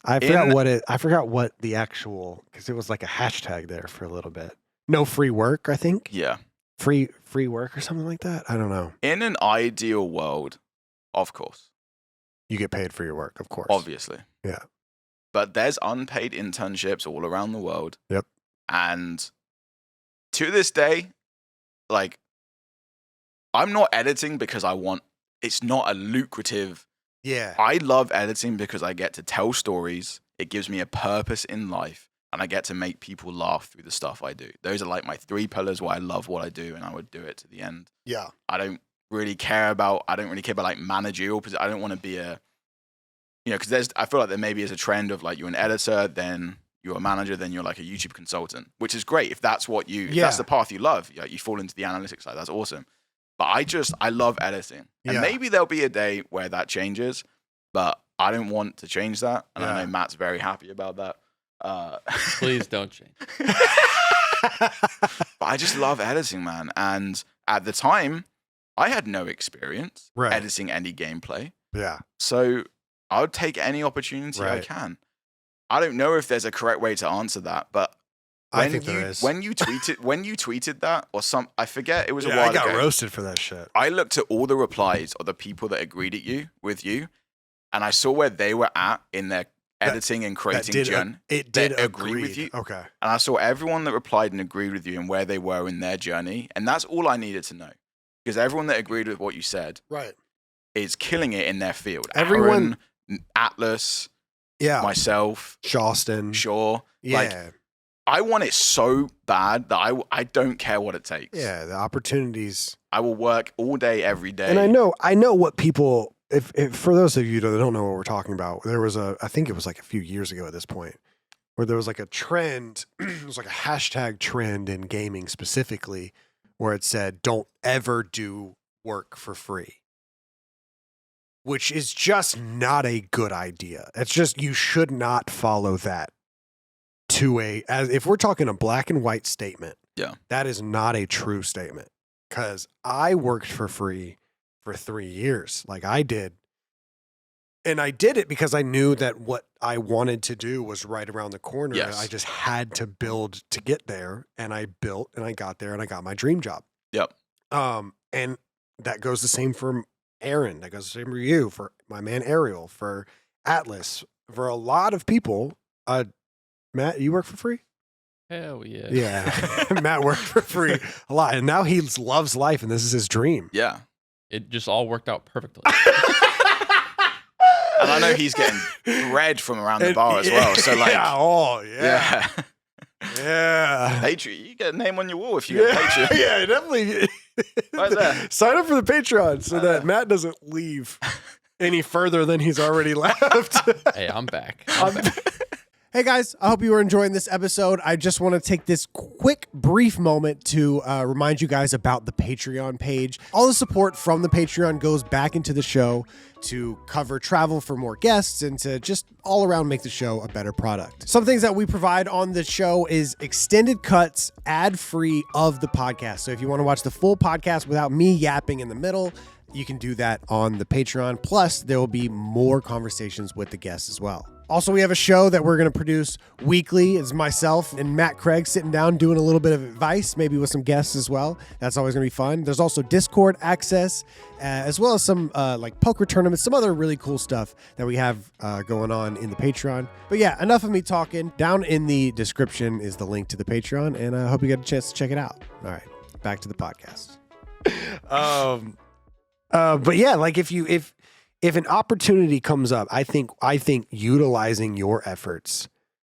I forgot what the actual, because it was like a hashtag there for a little bit. No free work, I think. Yeah. Free work or something like that. I don't know. In an ideal world, of course. You get paid for your work, of course. Obviously. Yeah. But there's unpaid internships all around the world. Yep. And to this day, like, I'm not editing because it's not a lucrative. Yeah. I love editing because I get to tell stories. It gives me a purpose in life, and I get to make people laugh through the stuff I do. Those are like my 3 pillars where I love what I do, and I would do it to the end. Yeah. I don't really care about like managerial, because I don't want to be because I feel like there maybe is a trend of like you're an editor, then you're a manager, then you're like a YouTube consultant, which is great if that's what if that's the path you love. You fall into the analytics side. That's awesome. But I love editing, and maybe there'll be a day where that changes, but I don't want to change that, and I know Matt's very happy about that. Please don't change. But I just love editing, man. And at the time, I had no experience editing any gameplay. Yeah. So I would take any opportunity I can. I don't know if there's a correct way to answer that, but I think there is. When you tweeted that, or I forget, it was a while ago. I got roasted for that shit. I looked at all the replies of the people that agreed with you, and I saw where they were at in their editing and creating journey. It did agree with you. Okay. And I saw everyone that replied and agreed with you and where they were in their journey, and that's all I needed to know. Because everyone that agreed with what you said is killing it in their field. Everyone, Aaron, Atlas, myself, Shawston, Shaw. Like, I want it so bad that I don't care what it takes. Yeah, the opportunities. I will work all day, every day. And I know what people, if for those of you that don't know what we're talking about, there was I think it was like a few years ago at this point, where there was like a trend, it was like a hashtag trend in gaming specifically, where it said, don't ever do work for free. Which is just not a good idea. It's just, you should not follow that if we're talking a black and white statement, that is not a true statement. Because I worked for free for 3 years, like I did. And I did it because I knew that what I wanted to do was right around the corner. Yes. I just had to build to get there. And I built and I got there and I got my dream job. Yep. And that goes the same for Aaron. That goes the same for you, for my man Ariel, for Atlas, for a lot of people. Matt, you work for free? Hell yeah. Yeah. Matt worked for free a lot. And now he loves life and this is his dream. Yeah. It just all worked out perfectly. And I know he's getting bread from around the bar as well. So like, yeah. Patreon, you get a name on your wall if you get Patreon. Yeah, definitely. Right there. Sign up for the Patreon so that Matt doesn't leave any further than he's already left. Hey, I'm back. Hey guys, I hope you were enjoying this episode. I just want to take this quick, brief moment to remind you guys about the Patreon page. All the support from the Patreon goes back into the show to cover travel for more guests and to just all around make the show a better product. Some things that we provide on the show is extended cuts, ad-free of the podcast. So if you want to watch the full podcast without me yapping in the middle, you can do that on the Patreon. Plus, there will be more conversations with the guests as well. Also, we have a show that we're going to produce weekly. It's myself and Matt Craig sitting down doing a little bit of advice, maybe with some guests as well. That's always going to be fun. There's also Discord access, as well as some like poker tournaments, some other really cool stuff that we have going on in the Patreon. But yeah, enough of me talking. Down in the description is the link to the Patreon, and I hope you get a chance to check it out. All right, back to the podcast. But yeah, like if an opportunity comes up, I think utilizing your efforts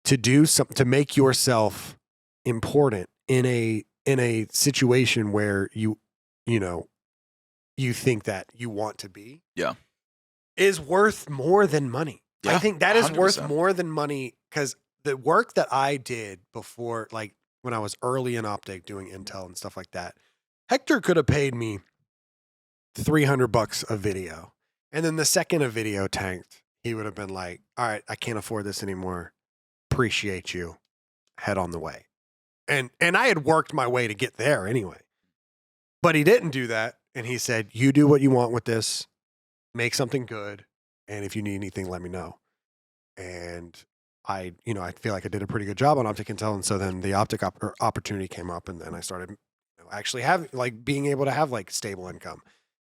to do something to make yourself important in a situation where you think that you want to be, is worth more than money. I think that is 100%. Worth more than money, because the work that I did before, like when I was early in OpTic doing Intel and stuff like that, Hector could have paid me $300 a video. And then the second a video tanked, he would have been like, all right, I can't afford this anymore. Appreciate you. Head on the way. And I had worked my way to get there anyway. But he didn't do that. And he said, you do what you want with this. Make something good. And if you need anything, let me know. And I feel like I did a pretty good job on OpTic Intel. And so then the OpTic opportunity came up, and then I started actually being able to have like stable income.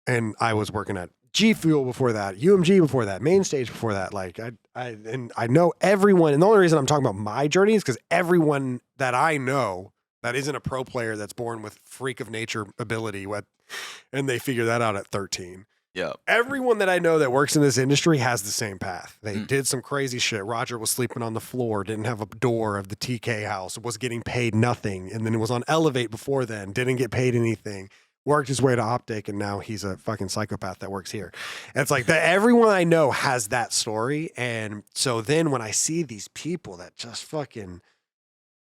And I was working at G Fuel before that, UMG before that, Main Stage before that. Like I know everyone, and the only reason I'm talking about my journey is because everyone that I know that isn't a pro player that's born with freak of nature ability, and they figure that out at 13. Yeah. Everyone that I know that works in this industry has the same path. They did some crazy shit. Roger was sleeping on the floor, didn't have a door of the TK house, was getting paid nothing, and then it was on Elevate before then, didn't get paid anything. Worked his way to OpTic, and now he's a fucking psychopath that works here. And it's like that. Everyone I know has that story. And so then when I see these people that just fucking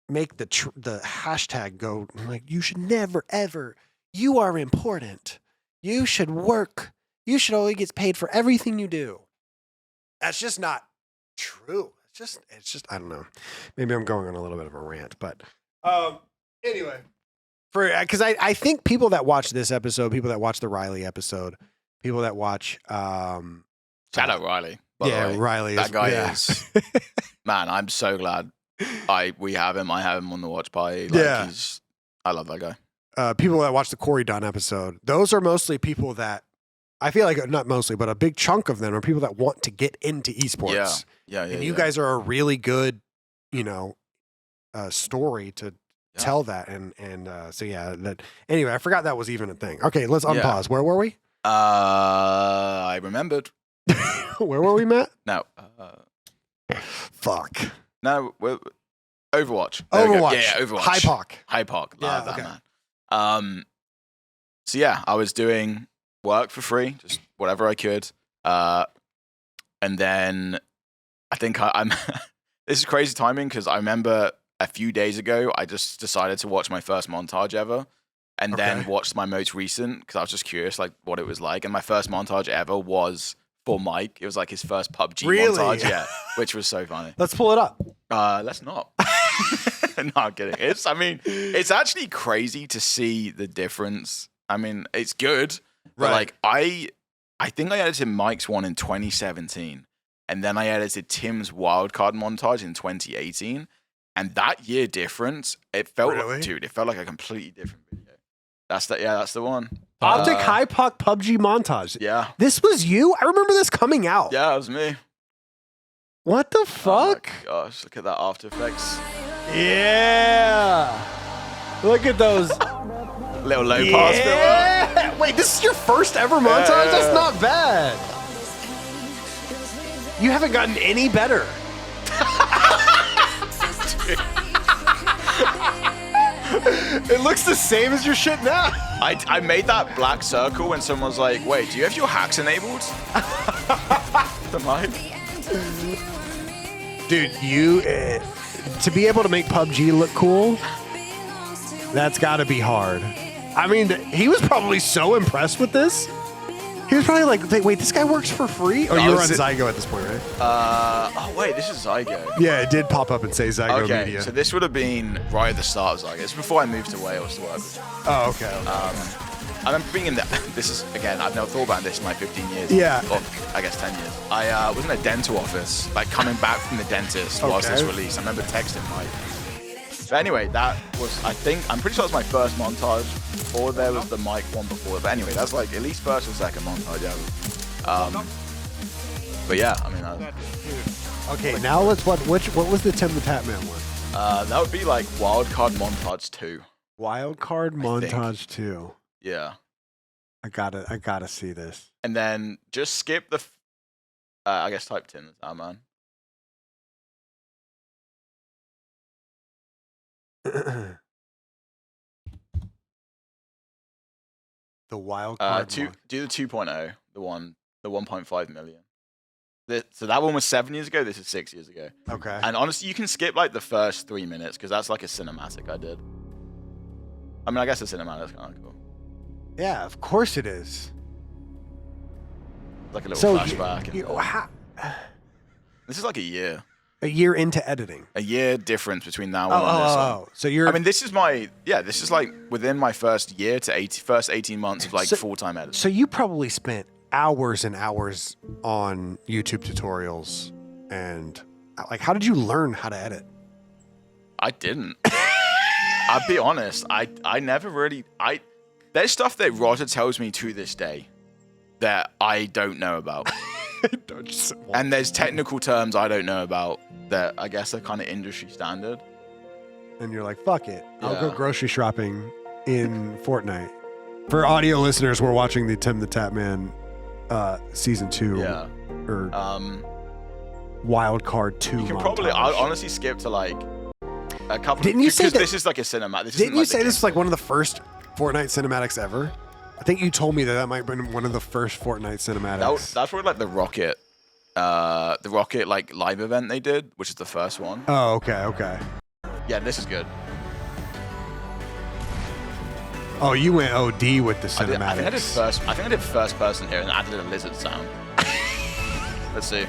make the hashtag go, I'm like, you should never, ever, you are important. You should work. You should only get paid for everything you do. That's just not true. It's just, I don't know. Maybe I'm going on a little bit of a rant, but anyway. Because I think people that watch this episode, people that watch the Riley episode, people that watch shout out Riley. Riley. That guy is man. I'm so glad we have him. I have him on the watch party. Like, I love that guy. People that watch the Corey Dunn episode, those are mostly people that I feel like, not mostly, but a big chunk of them are people that want to get into esports. Yeah. And you guys are a really good, story to tell that. And so yeah, that anyway, I forgot that was even a thing. Okay, let's unpause. Where were we? I rememred. Where were we, Matt? No. Fuck. No, Overwatch. Overwatch. Yeah, Overwatch. High Park. Love that, man. So yeah, I was doing work for free, just whatever I could. And then I think I'm this is crazy timing, because I remember a few days ago, I just decided to watch my first montage ever, and then watched my most recent, because I was just curious, like, what it was like. And my first montage ever was for Mike. It was like his first PUBG montage, which was so funny. Let's pull it up. Let's not. No, I'm kidding. It's actually crazy to see the difference. I mean, it's good, but like I think I edited Mike's one in 2017, and then I edited Tim's wildcard montage in 2018. And that year difference, it felt it felt like a completely different video. That's the one. OpTic High Park PUBG montage. Yeah. This was you? I remember this coming out. Yeah, it was me. What the fuck? Oh my gosh, look at that After Effects. Yeah. Look at those. Little low pass filter. Wait, this is your first ever montage? Yeah. That's not bad. You haven't gotten any better. It looks the same as your shit now. I made that black circle when someone was like, wait, do you have your hacks enabled? The mic. Dude, you to be able to make PUBG look cool, that's got to be hard. I mean, he was probably so impressed with this. He was probably like, wait, this guy works for free? Or you were on Zygo at this point, right? Oh, wait, this is Zygo. Yeah, it did pop up and say Zygo Media. So this would have been right at the start of Zygo. It's before I moved to Wales to work with him. Oh, okay. I remember being in the. This is again. I've never thought about this in my 15 years. Yeah. Or I guess 10 years. I was in a dental office, like coming back from the dentist whilst this released. I remember texting Mike. But anyway, that was. I'm pretty sure it was my first montage. Or there was the Mike one before. But anyway, that's like at least first or second montage ever. But yeah, I mean. Okay, now let's what was the Tim the Tatman one? That would be like Wildcard Montage 2. Wild Card Montage 2. Yeah. I gotta see this. And then just skip the. I guess type Tim the Tatman. The Wild Card. Do the 2.0, the 1.5 million. So that one was 7 years ago. This is 6 years ago. Okay. And honestly, you can skip like the first 3 minutes because that's like a cinematic I did. I mean, I guess a cinematic's kind of cool. Yeah, of course it is. Like a little flashback. This is like a year into editing. A year difference between that one and this one. So you're. I mean, this is like within my first year to first 18 months of like full-time editing. So you probably spent hours and hours on YouTube tutorials, and like, how did you learn how to edit? I didn't. I'll be honest. I never really. There's stuff that Roger tells me to this day that I don't know about. And there's technical terms I don't know about that I guess are kind of industry standard. And you're like, fuck it. I'll go grocery shopping in Fortnite. For audio listeners, we're watching the Tim the Tatman season 2 or Wild Card 2. You can probably. I'll honestly skip to like a couple. Didn't you say that this is like a cinematic? Didn't you say this was like one of the first Fortnite cinematics ever? I think you told me that might have been one of the first Fortnite cinematics. That's where like the rocket like live event they did, which is the first one. Oh, okay. Yeah, this is good. Oh, you went OD with the cinematics. I think I did first person here and added a lizard sound. Let's see.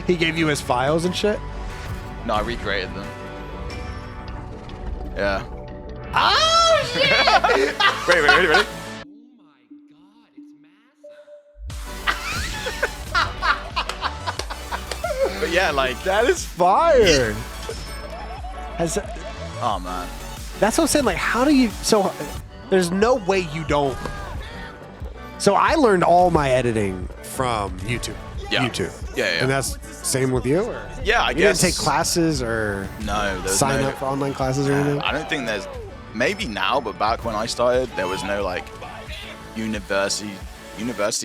He gave you his files and shit? No, I recreated them. Yeah. Oh shit! Ready? Oh my god, it's But yeah, like that is fire. Oh man. That's what I'm saying. Like, how do you? So, there's no way you don't. So I learned all my editing from YouTube. Yeah. YouTube. Yeah. And that's same with you, or? Yeah, I you guess. didn't take classes or sign up for online classes or anything? I don't think there's. Maybe now, but back when I started, there was no like university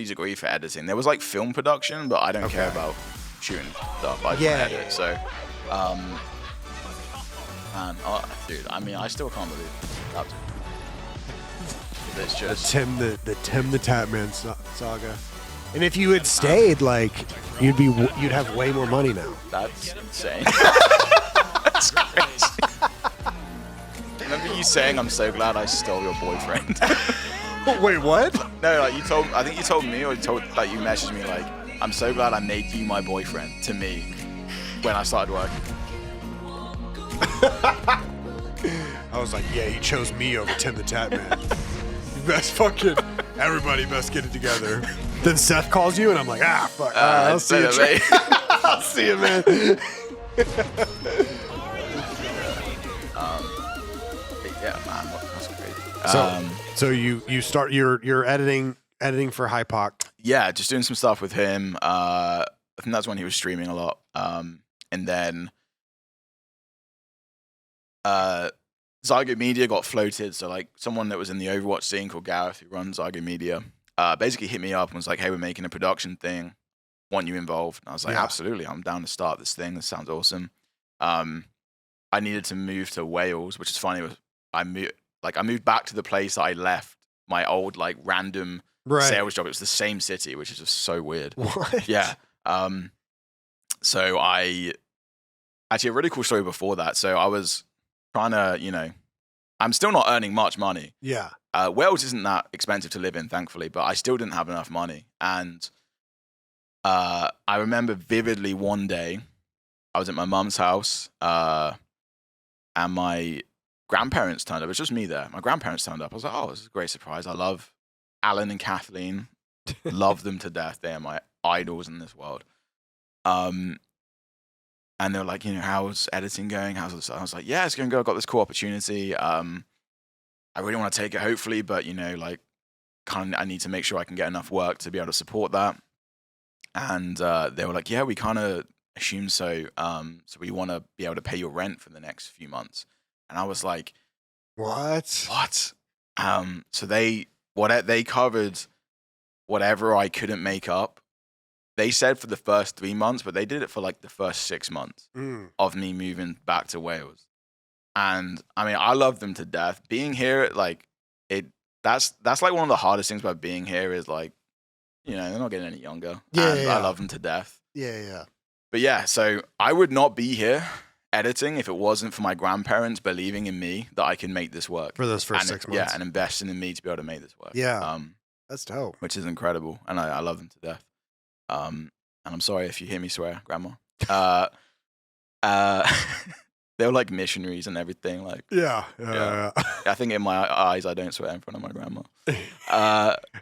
degree for editing. There was like film production, but I don't care about shooting stuff. I just want to edit. So, man, dude, I mean, I still can't believe that. It's just the Tim the Tatman saga. And if you had stayed, like, you'd have way more money now. That's insane. That's crazy. Remember you saying, "I'm so glad I stole your boyfriend." Wait, what? No, like I think you told me, or you messaged me like, "I'm so glad I made you my boyfriend" to me when I started working. I was like, yeah, he chose me over Tim the Tatman. Everybody best get it together. Then Seth calls you, and I'm like, fuck. I'll see you. I'll see you, man. Yeah, man, that's crazy. So you start your editing for Hypoc. Yeah, just doing some stuff with him. I think that's when he was streaming a lot. And then Zygo Media got floated. So like someone that was in the Overwatch scene called Gareth, who runs Zygo Media, basically hit me up and was like, "Hey, we're making a production thing. Want you involved?" And I was like, "Absolutely, I'm down to start this thing. This sounds awesome." I needed to move to Wales, which is funny. I moved back to the place that I left my old like random sales job. It was the same city, which is just so weird. What? Yeah. So actually a really cool story before that. So I was trying to, I'm still not earning much money. Yeah. Wales isn't that expensive to live in, thankfully, but I still didn't have enough money. And I remember vividly one day I was at my mum's house, and my grandparents turned up. It was just me there. My grandparents turned up. I was like, "Oh, this is a great surprise. I love Alan and Kathleen. Love them to death. They are my idols in this world. And they're like, how's editing going? How's this? I was like, yeah, it's going to go. I've got this cool opportunity. I really want to take it, hopefully, but I need to make sure I can get enough work to be able to support that. And they were like, yeah, we kind of assume so. So we want to be able to pay your rent for the next few months. And I was like, What? So they covered whatever I couldn't make up. They said for the first 3 months, but they did it for like the first 6 months of me moving back to Wales. And I mean, I love them to death. Being here, that's like one of the hardest things about being here is like, they're not getting any younger. Yeah. I love them to death. Yeah. But yeah, so I would not be here editing if it wasn't for my grandparents believing in me that I can make this work. For those first 6 months. Yeah, and investing in me to be able to make this work. Yeah. That's dope. Which is incredible. And I love them to death. And I'm sorry if you hear me swear, Grandma. They were like missionaries and everything. Like, Yeah. I think in my eyes, I don't swear in front of my grandma.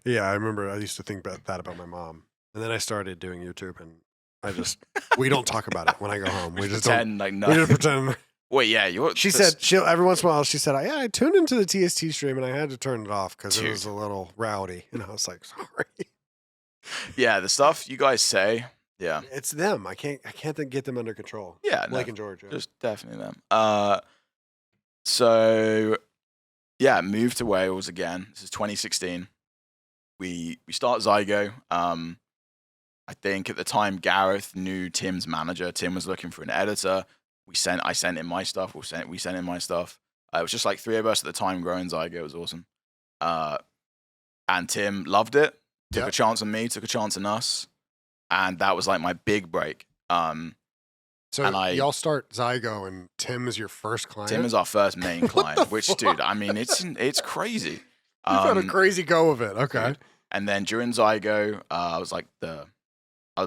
Yeah, I remember I used to think that about my mom. And then I started doing YouTube and we don't talk about it when I go home. We just pretend don't. like no. We just pretend. Wait, yeah, She said every once in a while she said, "Yeah, I tuned into the TST stream and I had to turn it off because it was a little rowdy." And I was like, "Sorry." Yeah, the stuff you guys say, yeah, It's them. I can't get them under control. Yeah, Blake and George. Yeah. just definitely them. So yeah, moved to Wales again. This is 2016. We start Zygo. I think at the time Gareth knew Tim's manager. Tim was looking for an editor. I sent in my stuff. We sent in my stuff. It was just like 3 of us at the time growing Zygo. It was awesome. And Tim loved it. Took a chance on me. Took a chance on us. And that was like my big break. So y'all start Zygo and Tim is your first client? Tim is our first main client, which, dude, I mean, it's crazy. You've had a crazy go of it. Okay. And then during Zygo, I was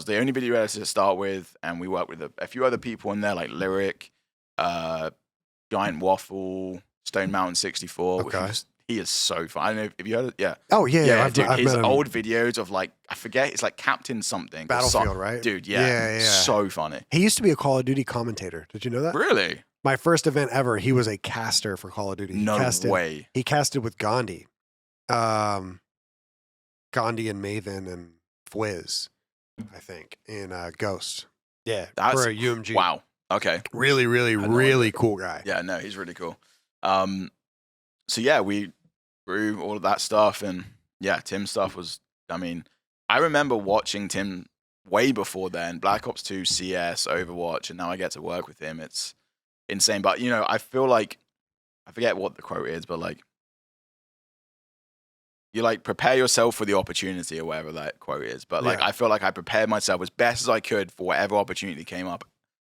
the only video editor to start with, and we worked with a few other people in there, like Lyric, Giant Waffle, Stone Mountain 64. Okay. He is so fun. I don't know if you heard it. Yeah. Oh, yeah. Dude, I've his met him. old videos of like, I forget, it's like Captain something. Battlefield, right? Dude, yeah. So funny. He used to be a Call of Duty commentator. Did you know that? Really? My first event ever, he was a caster for Call of Duty. No way. He casted with Gandhi. Gandhi and Maven and Fwiz, I think, in Ghost. Yeah, That's for a UMG. Wow. Okay. Really, really, really cool guy. Yeah, no, he's really cool. So yeah, we grew all of that stuff, and yeah, Tim's stuff was, I mean, I remember watching Tim way before then, Black Ops 2, CS, Overwatch, and now I get to work with him. It's insane. But, I feel like, I forget what the quote is, but like, you like prepare yourself for the opportunity or whatever that quote is. But like, I feel like I prepared myself as best as I could for whatever opportunity came up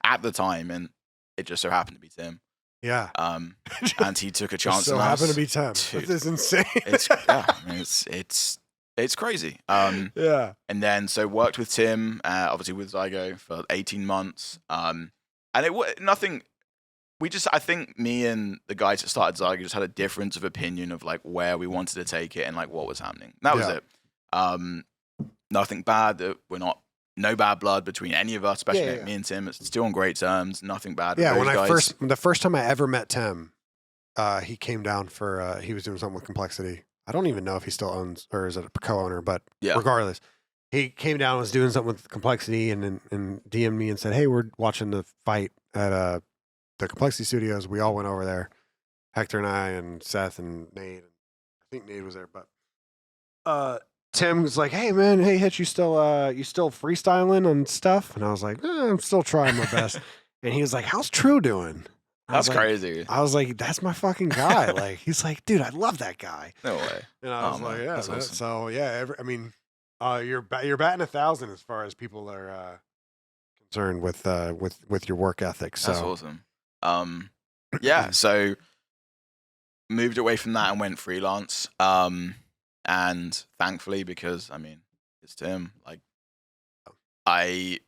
at the time, and it just so happened to be Tim. Yeah. And he took a chance so on us. happened to be Tim. Dude, This is insane. It's crazy. Yeah. And then so worked with Tim, obviously with Zygo for 18 months. And it was nothing. I think me and the guys that started Zygo just had a difference of opinion of like where we wanted to take it and like what was happening. That was it. Nothing bad. No bad blood between any of us, especially me and Tim. It's still on great terms. Nothing bad. Yeah. With those guys. The first time I ever met Tim, he came down for he was doing something with Complexity. I don't even know if he still owns or is a co-owner, but regardless, he came down and was doing something with Complexity and DM'd me and said, "Hey, we're watching the fight at the Complexity Studios." We all went over there, Hector and I and Seth and Nate. I think Nate was there, but Tim was like, "Hey man, hey Hitch, you still freestyling and stuff?" And I was like, "I'm still trying my best." And he was like, "How's True doing?" That's crazy. I was like, "That's my fucking guy." Like, he's like, "Dude, I love that guy." No way. And I was like, "Yeah." That's awesome. So yeah, you're batting 1,000 as far as people are concerned with your work ethic. So that's awesome. Yeah. So moved away from that and went freelance. And thankfully, because I mean, it's Tim. Like, I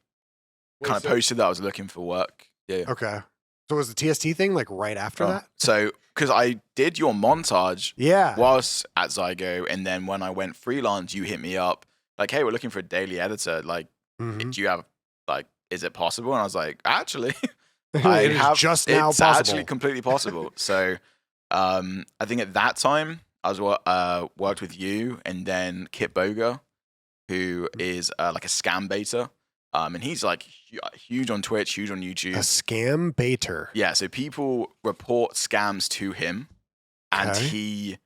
kind of posted that I was looking for work. Yeah. Okay. So was the TST thing like right after that? So because I did your montage Yeah. whilst at Zygo, and then when I went freelance, you hit me up like, "Hey, we're looking for a daily editor. Like, Mhm. do you have like, is it possible?" And I was like, "Actually, It I is have. just now It's possible. actually completely possible." So, I think at that time I was worked with you, and then Kit Boga, who is like a scam beta, and he's like huge on Twitch, huge on YouTube. A scam baiter. Yeah, so people report scams to him, and Okay. he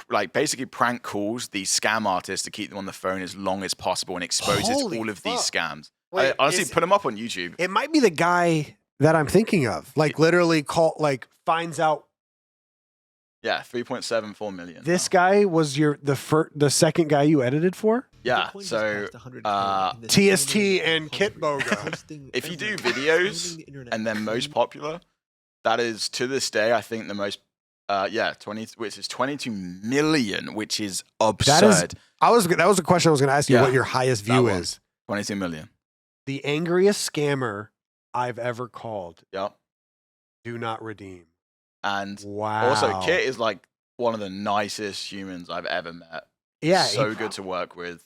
like basically prank calls these scam artists to keep them on the phone as long as possible and exposes Holy all of these fuck. scams. Wait, Honestly, is- put them up on YouTube. It might be the guy that I'm thinking of. Like literally finds out Yeah, 3.74 million. this guy was the second guy you edited for? Yeah, so TST and Kit Boga. if you do videos and they're most popular, that is to this day I think the most 20, which is 22 million, which is absurd. That was a question I was going to ask you. Yeah, What your highest view that one. is? 22 million. The angriest scammer I've ever called. Yeah. Do not redeem. And Wow. also Kit is like one of the nicest humans I've ever met. Yeah, So good to work with.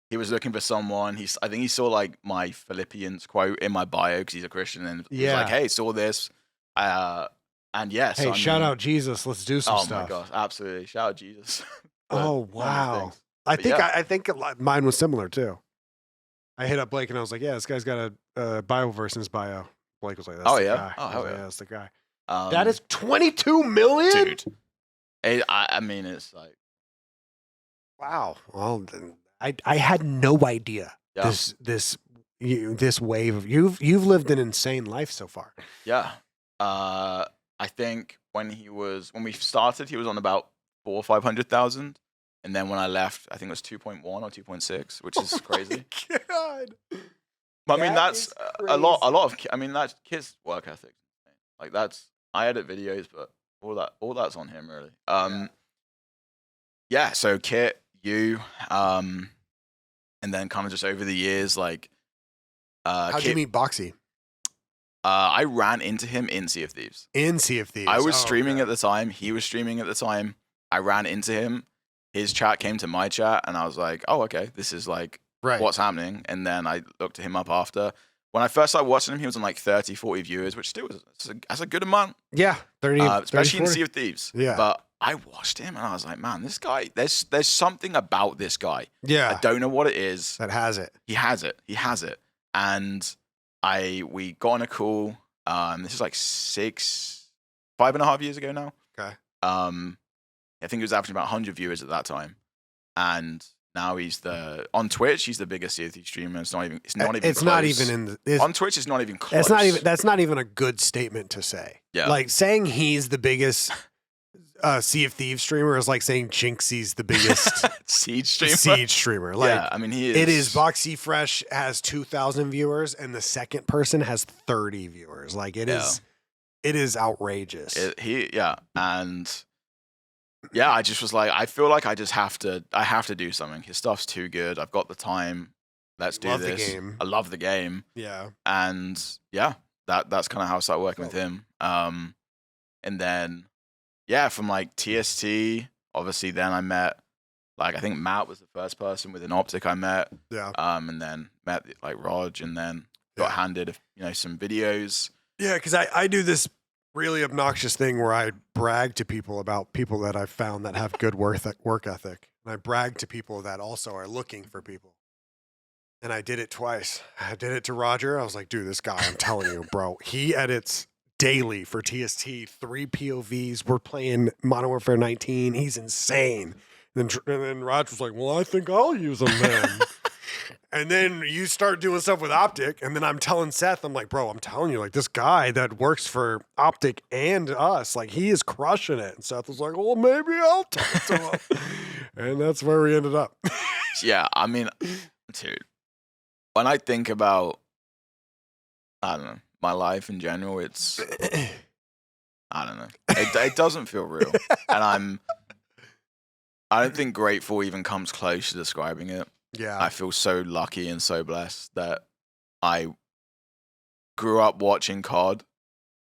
He was looking for someone. I think he saw like my Philippians quote in my bio because he's a Christian, and he was like, "Hey, saw this." And yes, hey, shout out Jesus. Let's do some stuff. Oh my gosh, absolutely! Shout out Jesus. Oh wow! I think mine was similar too. I hit up Blake and I was like, "Yeah, this guy's got a Bible verse in his bio." Blake was like, "That's the guy." Oh hell yeah, that's the guy. Um, That is 22 million, dude. I mean, it's like wow. Well, I had no idea yeah. this wave of you've lived an insane life so far. Yeah. I think when we started, he was on about 400,000 or 500,000, and then when I left, I think it was 2.1 or 2.6, which is crazy. Oh my God. But I mean, That that's is a lot of. crazy. I mean, that's kids' work ethic. Like I edit videos, but all that's on him really. Yeah. So Kit, you, and then kind of just over the years, like, How'd you meet Boxy? I ran into him in Sea of Thieves. In Sea of Thieves. I was streaming at the time. He was streaming at the time. I ran into him. His chat came to my chat, and I was like, "Oh, okay, this is like right. what's happening." And then I looked him up after. When I first started watching him, he was on like 30, 40 viewers, which still that's a good amount. Yeah, 30, especially 30, in Sea of Thieves. Yeah. But I watched him, and I was like, "Man, this guy. There's something about this guy. Yeah, I don't know what it is. that has it. He has it. And we got on a call. This is like 5.5 years ago now. Okay. I think he was averaging about 100 viewers at that time, and now on Twitch. He's the biggest Sea of Thieves streamer. It's not even. It's not even. It's close. not even in the. On Twitch, it's not even close. It's not even. That's not even a good statement to say. Yeah. Like saying he's the biggest Sea of Thieves streamer is like saying Jinxie's the biggest Siege streamer. Siege streamer. Like, yeah, I mean he is. It is Boxy Fresh has 2,000 viewers, and the second person has 30 viewers. Like it is. It is outrageous. And yeah, I just was like, I feel like I have to do something. His stuff's too good. I've got the time. Let's do Love the this. game. I love the game. Yeah. And yeah, that's kind of how I started working with him. And then yeah, from like TST, obviously then I met, like, I think Matt was the first person within OpTic I met. Yeah. And then met like Raj, and then got handed some videos. Yeah, because I do this really obnoxious thing where I brag to people about people that I've found that have good work ethic. And I brag to people that also are looking for people. And I did it twice. I did it to Roger. I was like, dude, this guy, I'm telling you, bro, he edits daily for TST, 3 POVs. We're playing Modern Warfare 19. He's insane. And then Roger was like, well, I think I'll use him then. And then you start doing stuff with OpTic, and then I'm telling Seth, I'm like, bro, I'm telling you, like, this guy that works for OpTic and us, like, he is crushing it. And Seth was like, well, maybe I'll talk to him. And that's where we ended up. Yeah, I mean, dude, when I think about, I don't know, my life in general, it's, I don't know, it doesn't feel real. And I don't think grateful even comes close to describing it. Yeah. I feel so lucky and so blessed that I grew up watching COD,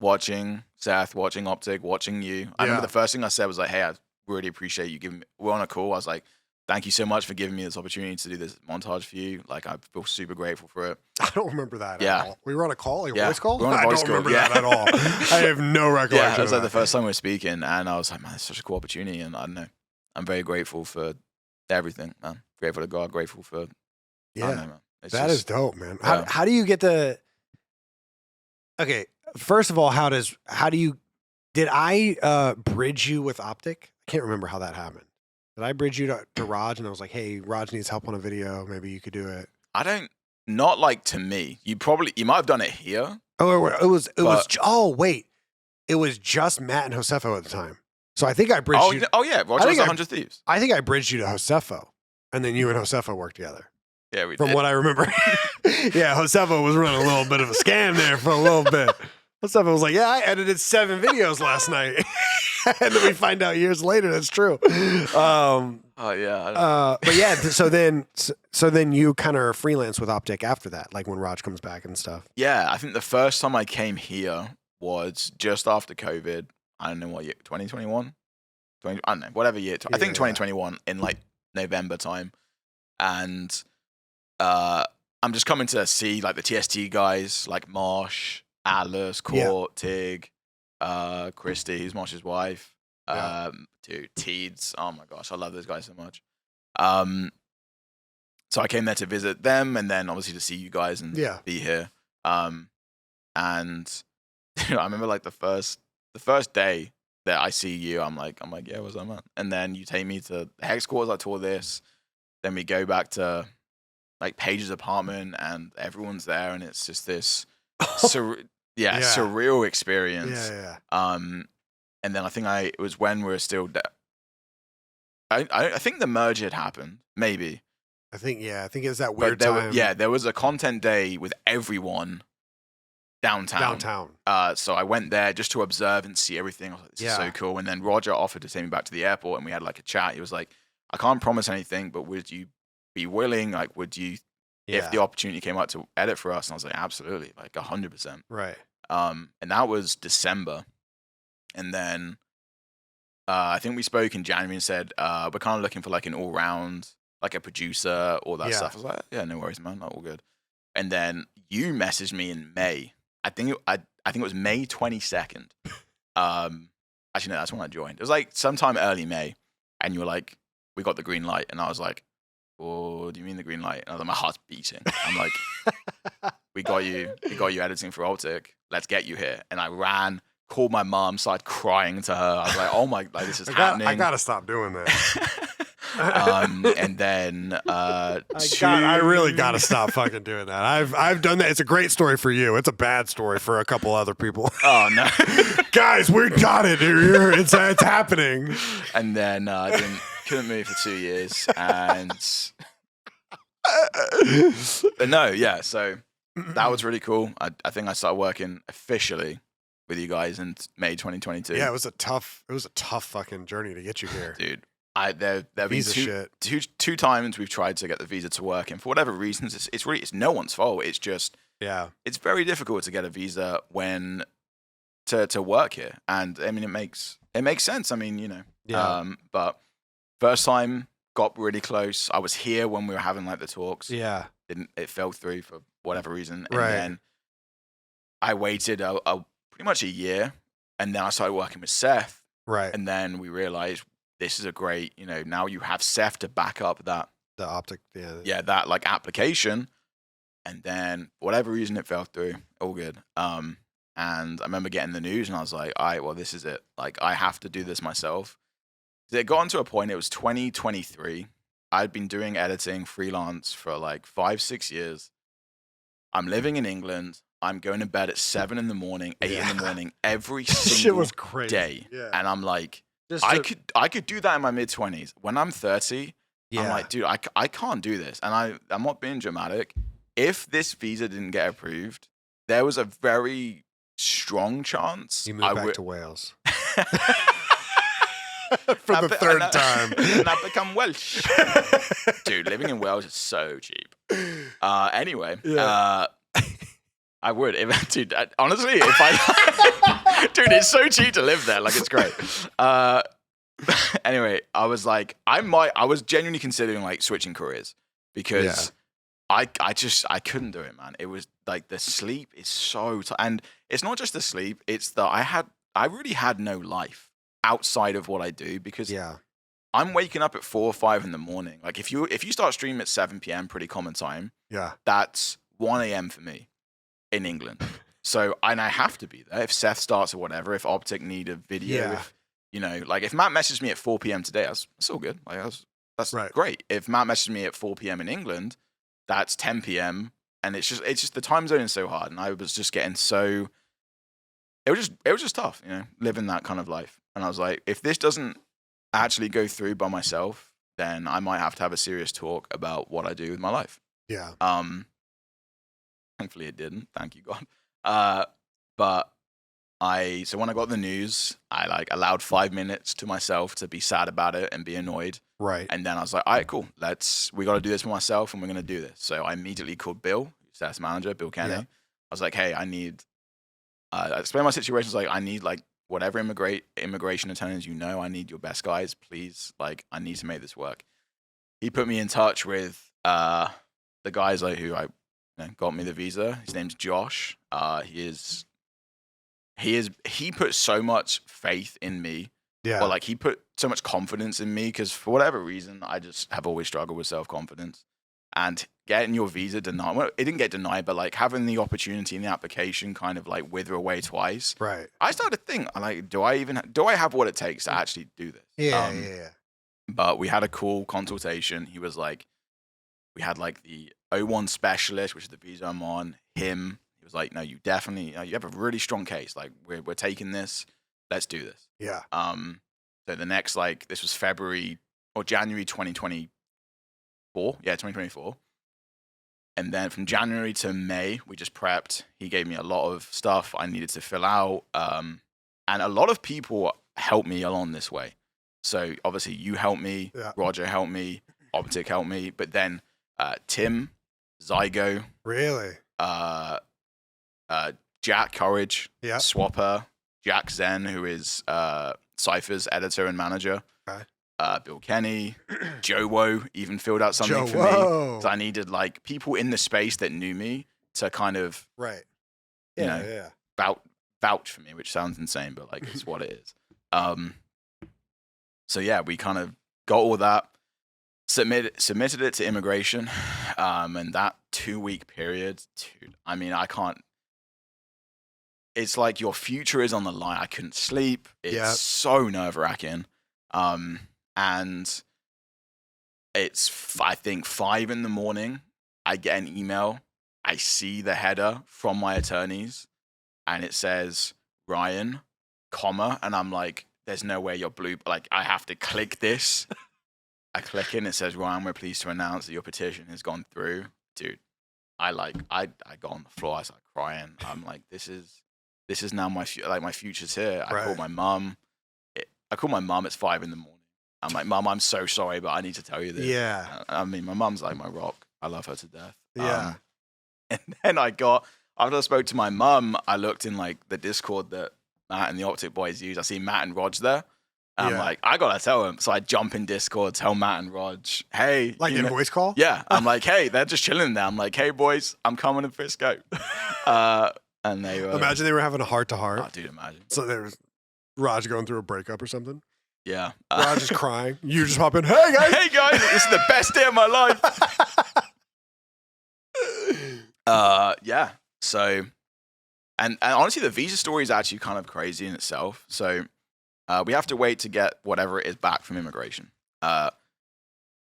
watching Seth, watching OpTic, watching you. I remember the first thing I said was like, "Hey, I really appreciate you giving me." We're on a call. I was like, "Thank you so much for giving me this opportunity to do this montage for you. Like, I feel super grateful for it." I don't remember that at all. We were on a call, like a voice call? We were on a voice I don't call, remember that at all. I have no recollection. Yeah, it was like the first time we were speaking, and I was like, "Man, it's such a cool opportunity." And I don't know, I'm very grateful for everything, man. Grateful to God, grateful for I don't know, man. That is dope, man. Yeah. How do you get the? Okay, first of all, did I bridge you with OpTic? I can't remember how that happened. Did I bridge you to Raj and I was like, "Hey, Raj needs help on a video. Maybe you could do it." Not like to me. You might have done it here. Oh, it was. Oh, wait, it was just Matt and Josefo at the time. So I think I bridged you. Oh yeah, Roger was 100 Thieves. I think I bridged you to Josefo, and then you and Josefo worked together. Yeah, we From did. what I remember. Yeah, Josefo was running a little bit of a scam there for a little bit. Josefo was like, "Yeah, I edited 7 videos last night." And then we find out years later that's true. Oh yeah. But yeah, so then you kind of are freelance with OpTic after that, like when Raj comes back and stuff. Yeah, I think the first time I came here was just after COVID. I don't know what year, 2021? I don't know, whatever year. I think 2021 in like November time. And I'm just coming to see like the TST guys, like Marsh, Atlas, Court, Tig, Christy, who's Marsh's wife. Dude, Teeds. Oh my gosh, I love those guys so much. So I came there to visit them and then obviously to see you guys and be here. And I remember like the first day that I see you, I'm like, yeah, what's up, man? And then you take me to Hex Quarters, I tour this. Then we go back to like Paige's apartment and everyone's there and it's just this surreal experience. And then I think it was when we were still I think the merge had happened, maybe. I think it was that weird time. There was a content day with everyone downtown. So I went there just to observe and see everything. I was like, this is so cool. And then Roger offered to take me back to the airport and we had like a chat. He was like, I can't promise anything, but would you be willing? Like, would you, if the opportunity came up to edit for us? And I was like, absolutely, like 100%. Right. And that was December. And then I think we spoke in January and said, we're kind of looking for like an all-round, like a producer, all that stuff. I was like, yeah, no worries, man, all good. And then you messaged me in May. I think it was May 22nd. Actually, no, that's when I joined. It was like sometime early May. And you were like, we got the green light. And I was like, oh, do you mean the green light? And I was like, my heart's beating. I'm like, we got you editing for OpTic. Let's get you here. And I ran, called my mom, started crying to her. I was like, oh my, like this is happening. I gotta stop doing that. And then I really gotta stop fucking doing that. I've done that. It's a great story for you. It's a bad story for a couple other people. Oh no, guys, we got it here. It's happening. And then couldn't move for 2 years, and but no, yeah. So that was really cool. I think I started working officially with you guys in May 2022. Yeah, it was a tough fucking journey to get you here, dude. There have been two times we've tried to get the visa to work, and for whatever reasons, it's no one's fault. It's just it's very difficult to get a visa when to work here, and I mean it makes sense. I mean, you know, but first time got really close. I was here when we were having like the talks. Yeah, it fell through for whatever reason, and then I waited pretty much a year, and then I started working with Seth. Right, and then we realized. This is a great, you know, now you have Seth to back up the OpTic, that like application. And then for whatever reason it fell through. All good. And I remember getting the news and I was like, all right, well, this is it. Like I have to do this myself. It got to a point, it was 2023. I'd been doing editing freelance for like 5-6 years. I'm living in England. I'm going to bed at 7 in the morning, 8 in the morning, every single shit was crazy. Day. Yeah. And I'm like, I could do that in my mid-20s. When I'm 30, I'm like, dude, I can't do this. And I'm not being dramatic. If this visa didn't get approved, there was a very strong chance you moved back to Wales. For the third time. And I've become Welsh. Dude, living in Wales is so cheap. Anyway, I would. Dude, honestly, if I... dude, it's so cheap to live there. Like, it's great. Anyway, I was like, I was genuinely considering, like, switching careers because I couldn't do it, man. It was, like, the sleep is so... and it's not just the sleep. It's that I really had no life outside of what I do because I'm waking up at 4 or 5 in the morning. Like, if you start streaming at 7 p.m., pretty common time, that's 1 a.m. for me in England. So, and I have to be there. If Seth starts or whatever, if OpTic need a video, if, you know, like if Matt messaged me at 4 p.m. today, that's all good. Like, that's great. If Matt messaged me at 4 p.m. in England, that's 10 p.m. And it's just the time zone is so hard. And I was just getting so, it was just tough, you know, living that kind of life. And I was like, if this doesn't actually go through by myself, then I might have to have a serious talk about what I do with my life. Yeah. Thankfully it didn't. Thank you, God. But so when I got the news, I like allowed 5 minutes to myself to be sad about it and be annoyed. Right. And then I was like, all right, cool. We got to do this for myself and we're going to do this. So I immediately called Bill, Seth's manager, Bill Kenny. Yeah. I was like, hey, I explained my situation. I was like, I need like whatever immigration attorneys, I need your best guys, please. Like, I need to make this work. He put me in touch with the guys like who got me the visa. His name's Josh. He put so much faith in me. Yeah. Well, like he put so much confidence in me because for whatever reason, I just have always struggled with self-confidence. And getting your visa denied, well, it didn't get denied, but like having the opportunity in the application kind of like wither away twice. Right. I started to think, like, do I have what it takes to actually do this? Yeah. But we had a cool consultation. He was like, we had like the O1 specialist, which is the visa I'm on, him. He was like, no, you definitely, you have a really strong case. Like, we're taking this. Let's do this. Yeah. So the next, like, this was February or January 2024. Yeah, 2024. And then from January to May, we just prepped. He gave me a lot of stuff I needed to fill out. And a lot of people helped me along this way. So obviously you helped me, Roger helped me, OpTic helped me. But then Tim, Zygo. Really? Jack Courage, Yeah. Swapper, Jack Zen, who is Cypher's editor and manager. Okay. Bill Kenny, Joe Woe even filled out something for me. So I needed like people in the space that knew me to kind of vouch for me, which sounds insane, but like it's what it is. So yeah, we kind of got all that, submitted it to immigration, and that 2-week period, dude, I mean, I can't. It's like your future is on the line. I couldn't sleep. It's so nerve-wracking. And it's, I think, 5 in the morning. I get an email. I see the header from my attorneys, and it says, Ryan, comma, and I'm like, there's no way you're blue. Like, I have to click this. I click it, and it says, Ryan, we're pleased to announce that your petition has gone through. Dude, I got on the floor. I started crying. I'm like, this is now my future's here. I called my mom. It's 5 in the morning. I'm like, Mom, I'm so sorry, but I need to tell you this. Yeah. I mean, my mom's like my rock. I love her to death. Yeah. And then after I spoke to my mom, I looked in like the Discord that Matt and the OpTic boys use. I see Matt and Rog there. And I'm like, I gotta tell him. So I jump in Discord, tell Matt and Rog, hey. Like in voice call? Yeah. I'm like, hey, they're just chilling there. I'm like, hey, boys, I'm coming to Frisco. And they were. Imagine they were having a heart-to-heart. Oh, dude, imagine. So there was Raj going through a breakup or something. Yeah. Raj is crying. You just hop in. Hey, guys. Hey, guys. This is the best day of my life. Yeah. So, and honestly, the visa story is actually kind of crazy in itself. So, we have to wait to get whatever it is back from immigration.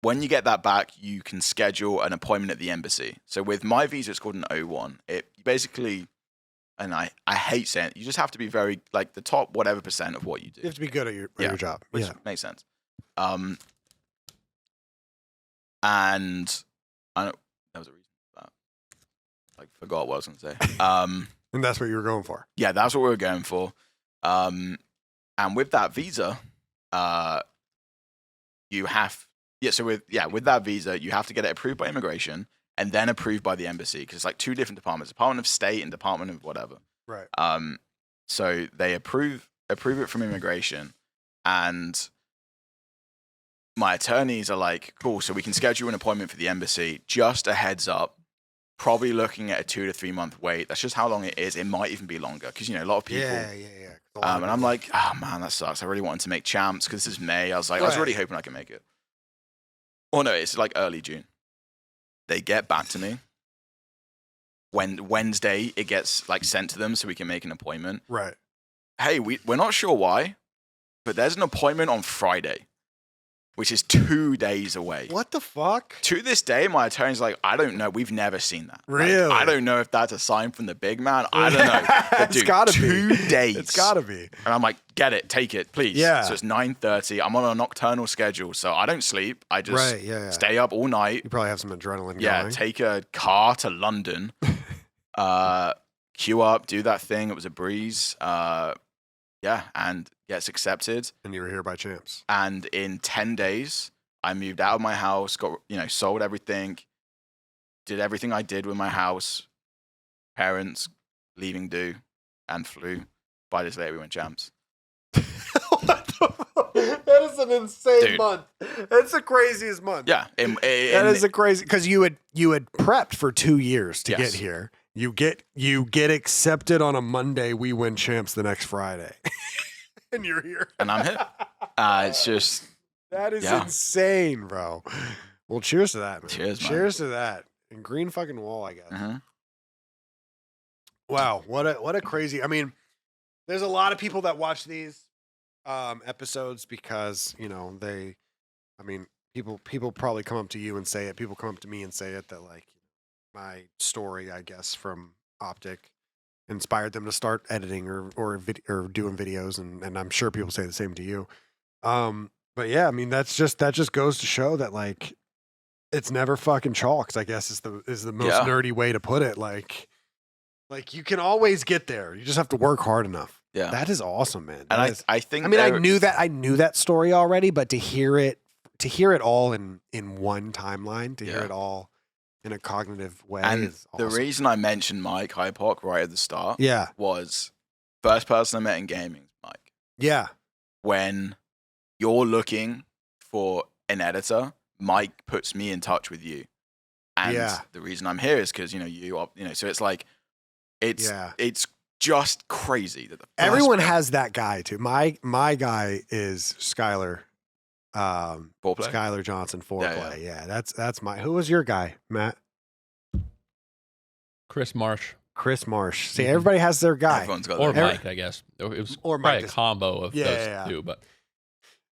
When you get that back, you can schedule an appointment at the embassy. So with my visa, it's called an O1. It basically, and I hate saying it, you just have to be very, like, the top whatever % of what you do. You have to be good at your job. Which makes sense. And I know there was a reason for that. Like, forgot what I was going to say. And that's what you were going for. Yeah, that's what we were going for. And with that visa, you have... with that visa, you have to get it approved by immigration, and then approved by the embassy, because it's like 2 different departments, Department of State and Department of whatever. Right. So they approve it from immigration, and my attorneys are like, cool, so we can schedule an appointment for the embassy. Just a heads up, probably looking at a 2 to 3 month wait. That's just how long it is. It might even be longer, because, you know, a lot of people. Yeah. And I'm like, oh man, that sucks. I really wanted to make champs because this is May. I was like, I was really hoping I could make it. Oh no, it's like early June. They get back to me. When Wednesday, it gets like sent to them so we can make an appointment. Right. Hey, we're not sure why, but there's an appointment on Friday, which is 2 days away. What the fuck? To this day, my attorney's like, I don't know. We've never seen that. Really? Like, I don't know if that's a sign from the big man. I don't know. But, It's dude, gotta be. 2 days. It's gotta be. And I'm like, get it, take it, please. Yeah. So it's 9:30. I'm on a nocturnal schedule, so I don't sleep. I just stay up all night. You probably have some adrenaline Yeah, going. take a car to London, queue up, do that thing. It was a breeze. And gets accepted. And you were here by champs. And in 10 days, I moved out of my house, sold everything, did everything I did with my house, parents, leaving due, and flew. 5 days later, we went champs. What the fuck? That is an insane month. That's the craziest month. Yeah. That is a crazy, because you had prepped for 2 years to get here. You get accepted on a Monday. We win champs the next Friday, and you're here. And I'm here. It's just that is insane, bro. Well, cheers to that, man. Cheers, man. Cheers to that. And green fucking wall, I guess. Mm-hmm. Wow, what a crazy. I mean, there's a lot of people that watch these episodes because people probably come up to you and say it. People come up to me and say it that like. My story, I guess, from Optic inspired them to start editing or doing videos, and I'm sure people say the same to you. But yeah, I mean that just goes to show that like it's never fucking chalks, I guess is the most nerdy way to put it. Like you can always get there. You just have to work hard enough. Yeah, that is awesome, man. And I think I mean I knew that story already, but to hear it all in one timeline, to hear it all in a cognitive way. And is awesome. The reason I mentioned Mike Hypock right at the start was first person I met in gaming, Mike. Yeah. When you're looking for an editor, Mike puts me in touch with you. And the reason I'm here is because, so it's like, it's just crazy. That everyone has that guy too. My guy is Skylar. Skylar Johnson foreplay. Yeah, that's my. Who was your guy, Matt? Chris Marsh. See, everybody has their guy. Everyone's got Mike, I guess. It was probably a combo of those two, but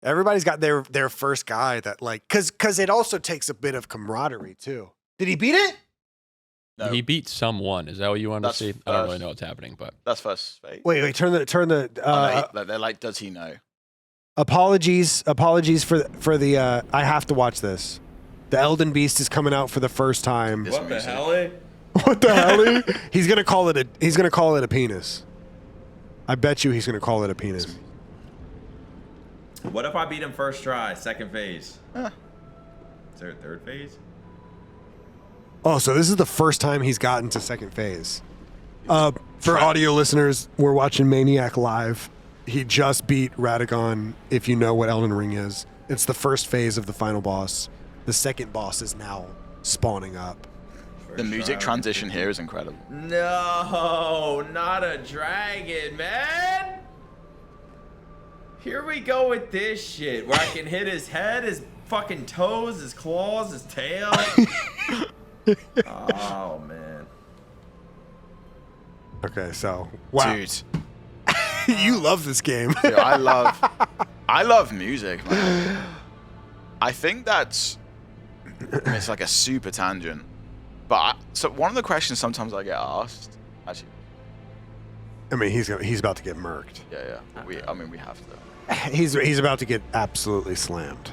everybody's got their first guy that like because it also takes a bit of camaraderie too. Did he beat it? No. He beat someone. Is that what you wanted to see? I don't really know what's happening, but that's first phase. Wait. Turn the. They're like, does he know? Apologies for the. I have to watch this. The Elden Beast is coming out for the first time. What the hell? What the hell? He's gonna call it a penis. I bet you he's gonna call it a penis. What if I beat him first try, second phase? Is there a third phase? Oh, so this is the first time he's gotten to second phase. For audio listeners, we're watching Maniac live. He just beat Radagon, if you know what Elden Ring is. It's the first phase of the final boss. The second boss is now spawning up. The music transition here is incredible. No, not a dragon, man. Here we go with this shit, where I can hit his head, his fucking toes, his claws, his tail. Oh, man. Okay, so, wow. Dude. You love this game. Dude, I love music, man. I think it's like a super tangent. But so one of the questions sometimes I get asked, actually. I mean, he's about to get murked. Yeah. We have to. He's about to get absolutely slammed.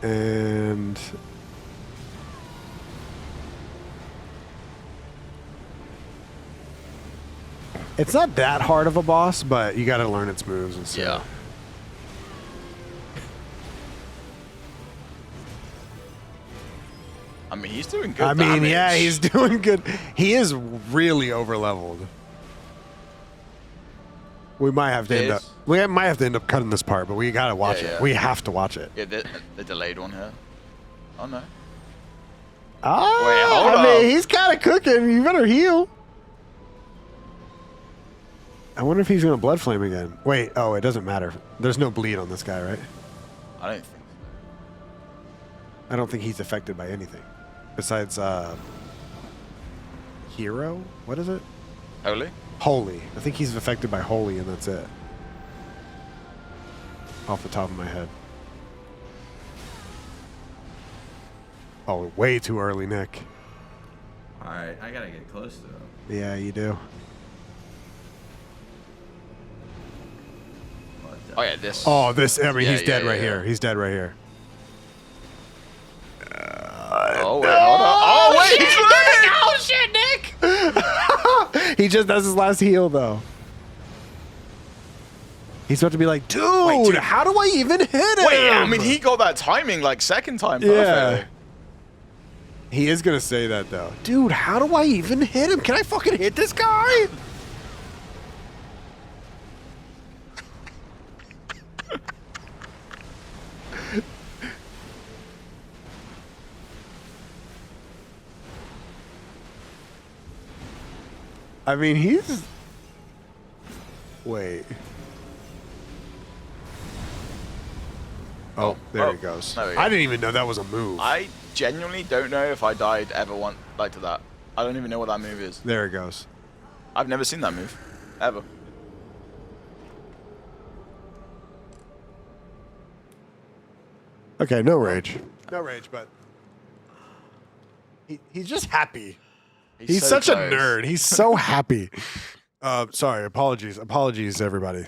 And it's not that hard of a boss, but you got to learn its moves and stuff. Yeah. mean, he's doing good. Yeah, he's doing good. He is really over leveled. We might have to end up cutting this part, but we gotta watch it. We have to watch it. Yeah, the delayed one here. Oh no. Oh, wait, hold on. mean, he's kind of cooking. You better heal. I wonder if he's gonna blood flame again. Wait, oh, it doesn't matter. There's no bleed on this guy, right? I don't think so. I don't think he's affected by anything besides hero. What is it? Holy. Holy. I think he's affected by holy, and that's it. Off the top of my head. Oh, way too early, Nick. All right, I gotta get close to him. Yeah, you do. Oh yeah, this. Oh, this. I mean, Yeah, he's dead yeah, right yeah. here. He's dead right here. Oh wait, hold on. Oh wait, he's running! Oh shit, Nick! He just does his last heal though. He's about to be like, dude, how do I even hit him? Wait, I mean, he got that timing like second time perfectly. Yeah. He is gonna say that though. Dude, how do I even hit him? Can I fucking hit this guy? I mean, he's... Wait. Oh, there he goes. There we go. I didn't even know that was a move. I genuinely don't know if I died ever once like to that. I don't even know what that move is. There he goes. I've never seen that move. Ever. Okay, no rage. No rage, but... He's just happy. He's so such close. a nerd. He's so happy. Sorry, apologies, everybody.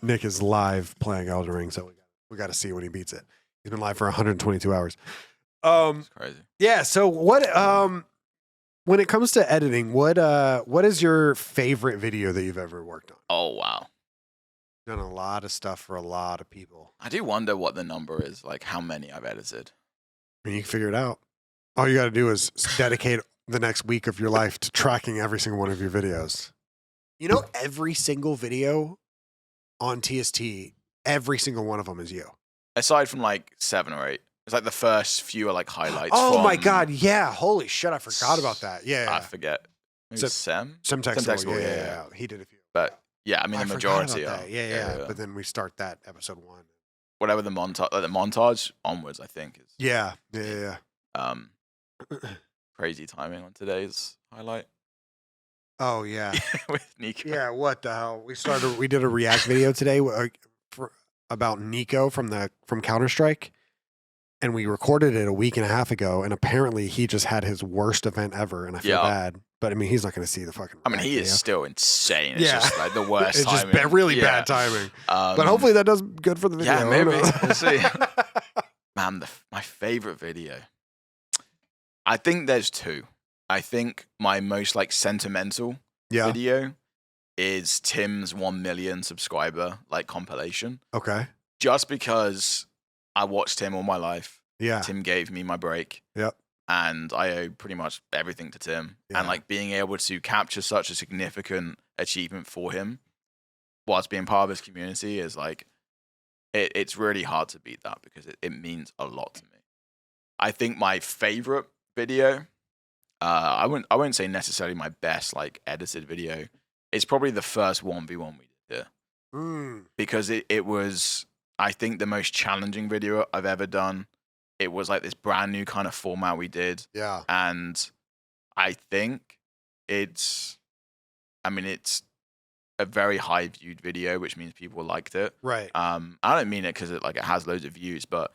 Nick is live playing Elden Ring, so we got to see when he beats it. He's been live for 122 hours. It's crazy. Yeah. So what? When it comes to editing, what is your favorite video that you've ever worked on? Oh wow. Done a lot of stuff for a lot of people. I do wonder what the number is, like how many I've edited. I mean, you can figure it out. All you got to do is dedicate the next week of your life to tracking every single one of your videos. You know, every single video on TST, every single one of them is you. Aside from like 7 or 8. It's like the first few are like highlights. Oh my from- God. Yeah. Holy shit. I forgot about that. Yeah. I forget. Maybe Sem? Some text. Semtextable, Yeah. He did a few. But yeah, I mean the majority forgot are. about that. Yeah. But then we start that episode 1. Whatever the montage onwards, I think is. Yeah. Crazy timing on today's highlight Oh yeah. with Nico. Yeah. What the hell? We did a React video today about Nico from Counter-Strike. And we recorded it a week and a half ago, and apparently he just had his worst event ever, and I feel bad. But I mean, he's not going to see the fucking. I mean, he is still insane. It's just like the worst. It's timing. just really bad timing. But hopefully that does good for the video. Yeah, maybe. We'll see. Man, my favorite video. I think there's 2. I think my most like sentimental video is Tim's 1 million subscriber like compilation. Okay. Just because I watched Tim all my life. Yeah. Tim gave me my break. Yep. And I owe pretty much everything to Tim. Yeah. And like being able to capture such a significant achievement for him whilst being part of his community is like, it's really hard to beat that because it means a lot to me. I think my favorite video, I won't say necessarily my best like edited video. It's probably the first 1v1 we did here. Because it was, I think, the most challenging video I've ever done. It was like this brand new kind of format we did. Yeah. And I think it's a very high viewed video, which means people liked it. Right. I don't mean it because it has loads of views, but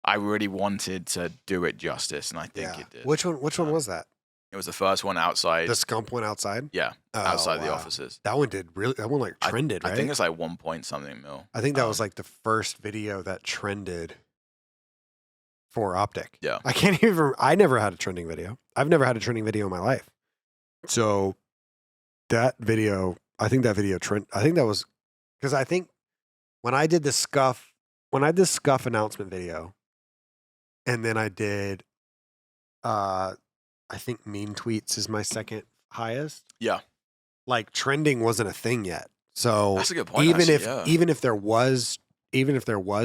I really wanted to do it justice, and I think it did. Which one was that? It was the first one outside. The Scump one outside? Yeah, outside the offices. That one like trended, right? I think it's like 1 point something mil. I think that was like the first video that trended for Optic. Yeah. I never had a trending video. I've never had a trending video in my life. So that video, I think that was, because I think when I did the Scuff announcement video, and then I did I think mean tweets is my second highest. Yeah. Like trending wasn't a thing yet. So That's a good point. even actually, if yeah. even if there was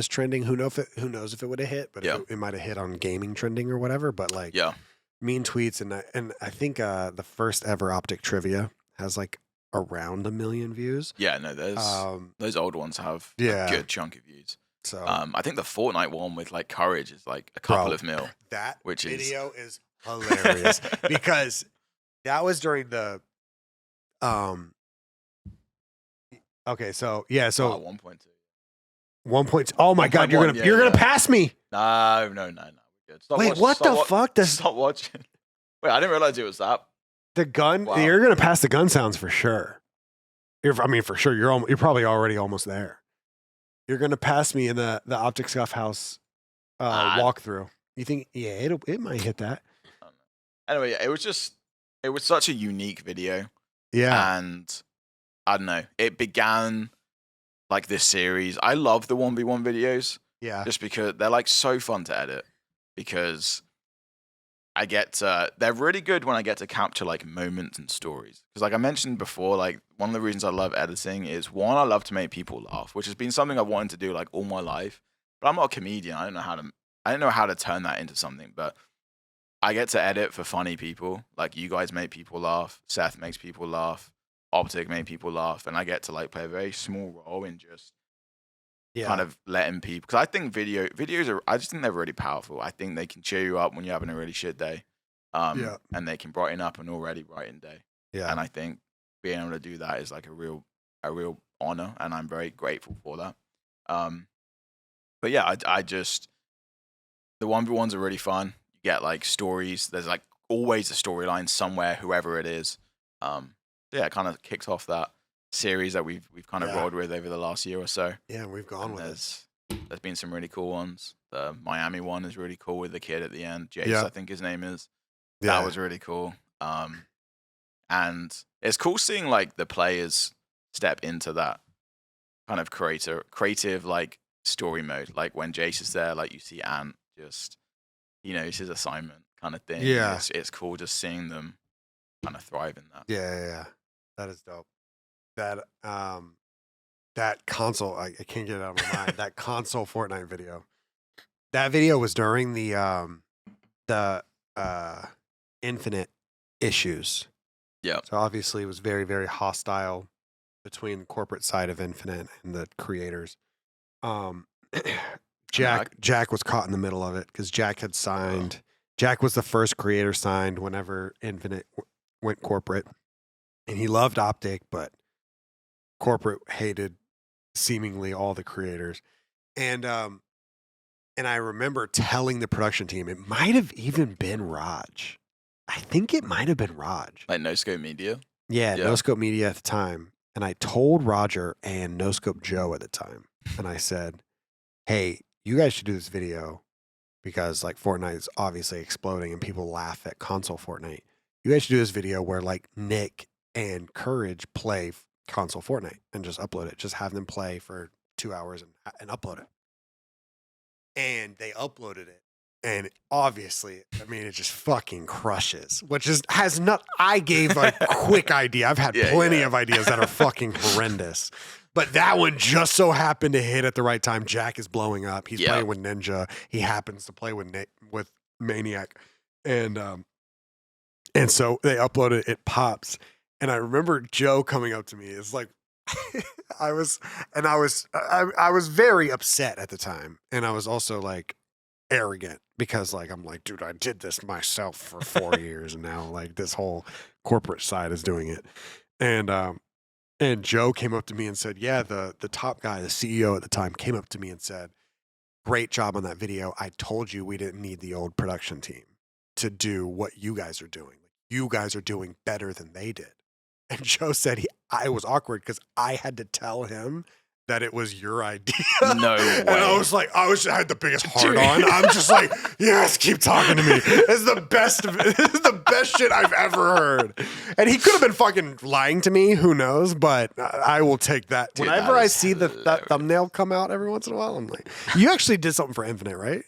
trending, who knows if it would have hit, but Yeah. it might have hit on gaming trending or whatever. But like Yeah. mean tweets and I think the first ever Optic trivia has like around 1 million views. Yeah, no, those old ones have yeah. a good chunk of views. So I think the Fortnite one with like Courage is like a couple of mil. That which video is hilarious because that was during the okay, so yeah, so 1.2. 1 point. Oh my god, you're gonna pass me. No, we're good. Wait, what the fuck? Stop watching. Wait, I didn't realize it was that. The gun. Wow. You're gonna pass the gun sounds for sure. For sure. You're probably already almost there. You're gonna pass me in the OpTic's Scuff house walkthrough. You think? Yeah, it might hit that. Anyway, yeah, it was such a unique video. Yeah, And I don't know. It began like this series. I love the 1v1 videos yeah, just because they're like so fun to edit because they're really good when I get to capture like moments and stories. Because like I mentioned before, like one of the reasons I love editing is one, I love to make people laugh, which has been something I've wanted to do like all my life. But I'm not a comedian. I don't know how to turn that into something. But I get to edit for funny people. Like you guys make people laugh. Seth makes people laugh. OpTic made people laugh, and I get to like play a very small role in just kind of letting people. Because I think videos are. I just think they're really powerful. I think they can cheer you up when you're having a really shit day, and they can brighten up an already brightened day. yeah. And I think being able to do that is like a real honor, and I'm very grateful for that. But yeah, I just the 1v1s are really fun. You get like stories. There's like always a storyline somewhere, whoever it is. Yeah, it kind of kicks off that series that we've kind of rolled with over the last year or so. Yeah, we've gone with it. There's been some really cool ones. The Miami one is really cool with the kid at the end. Jace, Yeah. I think his name is. Yeah. That was really cool. And it's cool seeing like the players step into that kind of creative like story mode. Like when Jace is there, like you see Ant just, it's his assignment kind of thing. Yeah. It's cool just seeing them kind of thrive in that. Yeah. That is dope. That console, I can't get it out of my mind. That console Fortnite video. That video was during the Infinite issues. Yeah. So obviously it was very, very hostile between the corporate side of Infinite and the creators. Jack was caught in the middle of it because Jack had signed. Jack was the first creator signed whenever Infinite went corporate. And he loved OpTic, but corporate hated seemingly all the creators. And I remember telling the production team, it might have even been Raj. I think it might have been Raj. Like No Scope Media? Yeah, No Scope Media at the time. And I told Roger and No Scope Joe at the time. And I said, hey, you guys should do this video because like Fortnite is obviously exploding and people laugh at console Fortnite. You guys should do this video where like Nick and Courage play console Fortnite and just upload it. Just have them play for 2 hours and upload it. And they uploaded it. And obviously, I mean, it just fucking crushes, I gave a quick idea. I've had plenty of ideas that are fucking horrendous. But that one just so happened to hit at the right time. Jack is blowing up. He's playing with Ninja. He happens to play with Maniac. And so they uploaded it pops. And I remember Joe coming up to me. It's like I was very upset at the time. And I was also like arrogant because like I'm like, dude, I did this myself for 4 years and now like this whole corporate side is doing it. And Joe came up to me and said, yeah, the top guy, the CEO at the time, came up to me and said, great job on that video. I told you we didn't need the old production team to do what you guys are doing. You guys are doing better than they did. And Joe said I was awkward because I had to tell him that it was your idea. No way. And I had the biggest heart on. I'm just like, yes, keep talking to me. This is the best shit I've ever heard. And he could have been fucking lying to me. Who knows? But I will take that. Dude, whenever I see that thumbnail come out every once in a while, I'm like, you actually did something for Infinite, right?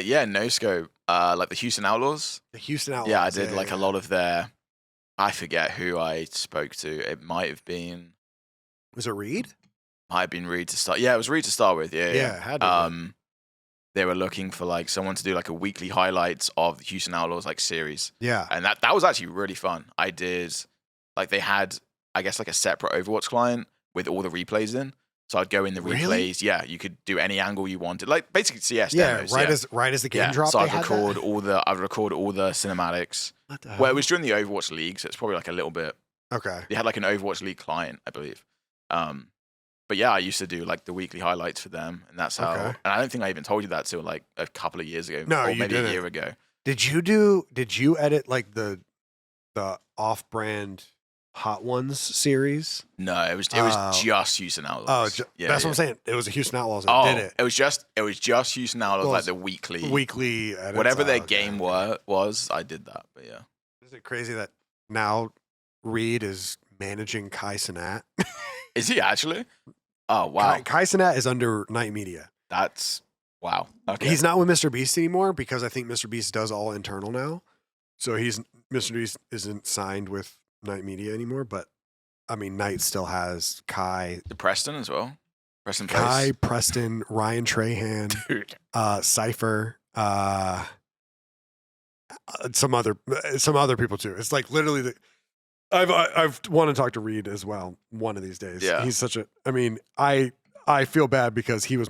Yeah, No Scope. Like the Houston Outlaws. The Houston Outlaws. Yeah, I did like a lot of their. I forget who I spoke to. It might have been. Was it Reed? Might have been Reed to start. Yeah, it was Reed to start with. Yeah. Yeah, had to they were looking for like someone to do like a weekly highlights of the Houston Outlaws like series. Yeah. And that was actually really fun. I did like they had I guess like a separate Overwatch client with all the replays in. So I'd go in the replays. Really? Yeah, you could do any angle you wanted. Like basically CS Yeah, demos. right as the game dropped. So they I'd had record that? I'd record all the cinematics. What the Well, hell? it was during the Overwatch League, so it's probably like a little bit. Okay. They had like an Overwatch League client, I believe. But yeah, I used to do like the weekly highlights for them, and that's how. Okay. And I don't think I even told you that till like a couple of years ago, No, or you maybe didn't. a year ago. Did you edit like the off-brand Hot Ones series? No, it was Oh. just Houston Oh, Outlaws. that's what I'm saying. It was a Houston Outlaws that did it. It was just Houston Outlaws, Well, like the weekly, Weekly edits. whatever their Okay. game was. I did that, but yeah. Is it crazy that now Reed is managing Kai Cenat? Is he actually? Oh wow, Kai Cenat is under Night Media. that's wow. Okay, He's not with Mr. Beast anymore because I think Mr. Beast does all internal now. So Mr. Beast isn't signed with Night Media anymore, but I mean Night still has Kai, the Preston as well. Preston Kai, Place. Preston, Ryan Trahan, Dude. Cypher, some other people too. It's like literally I've want to talk to Reed as well one of these days. Yeah. He's such a. I mean, I feel bad because he was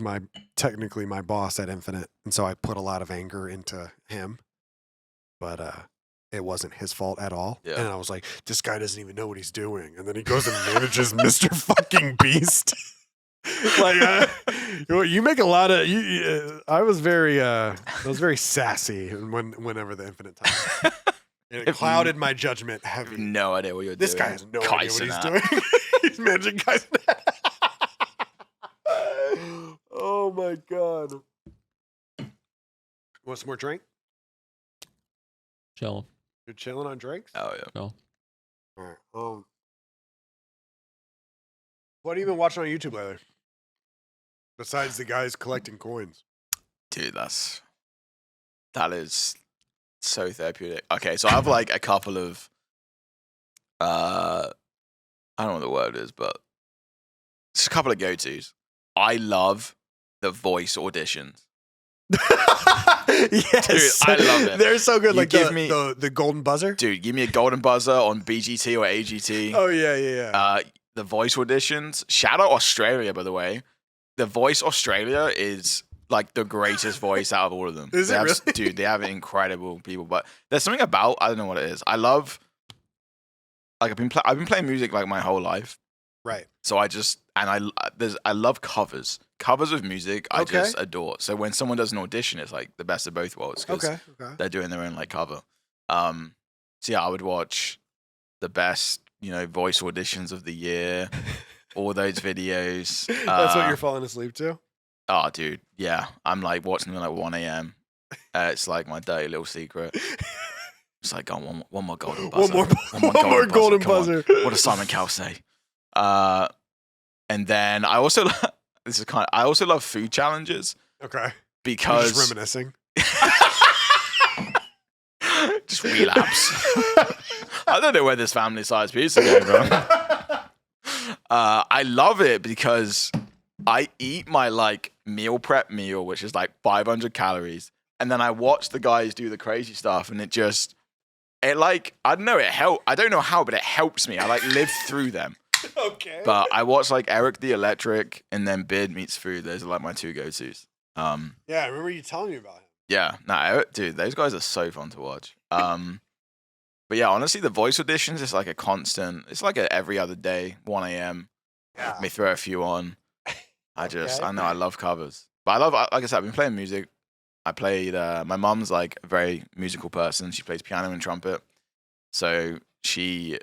technically my boss at Infinite, and so I put a lot of anger into him, but it wasn't his fault at all. Yeah. And I was like, this guy doesn't even know what he's doing, and then he goes and manages Mr. Fucking Beast. Like you make a lot of I was very sassy whenever the Infinite time. And it clouded my judgment I have heavy. no idea what you're This doing. guy has no idea what he's Cenat. doing. He's managing guys. Oh my god. Want some more drink? Chilling. You're chilling on drinks? Oh yeah. No. All right. What have you been watching on YouTube lately? Besides the guys collecting coins. Dude, that is so therapeutic. Okay, so I have like a couple of I don't know what the word is, but just a couple of go-tos. I love the voice auditions. Yes. Dude, I love it. They're so good. You Like give the golden buzzer. Dude, give me a golden buzzer on BGT or AGT. Oh yeah. The voice auditions. Shout out Australia, by the way. The voice Australia is like the greatest voice out of all of them. Is it really? Dude, they have incredible people. But there's something about, I don't know what it is. I love, like I've been playing music like my whole life. Right. So I love covers. Covers of music I just adore. So when someone does an audition, it's like the best of both worlds because Okay. they're doing their own like cover. So yeah, I would watch the best, voice auditions of the year, all those videos. That's what you're falling asleep to? Oh, dude, yeah. I'm like watching them at like 1 a.m. It's like my dirty little secret. It's like, one more golden buzzer. One more golden Come on. buzzer. What does Simon Cowell say? And then I also I also love food challenges Okay. because Just reminiscing. just relapse. I don't know where this family size pizza came from. I love it because I eat my like meal prep meal, which is like 500 calories, and then I watch the guys do the crazy stuff, and it like I don't know, I don't know how, but it helps me. I like live through them. Okay. But I watch like Eric the Electric and then Beard Meets Food. Those are like my two go-tos. Yeah, I remember you telling me about him. Yeah, Eric, dude, those guys are so fun to watch. But yeah, honestly, the voice auditions is like a constant. It's like every other day, 1 a.m. Yeah. May throw a few on. I know I love covers. But I love, like I said, I've been playing music. I played, my mom's like a very musical person. She plays piano and trumpet. So she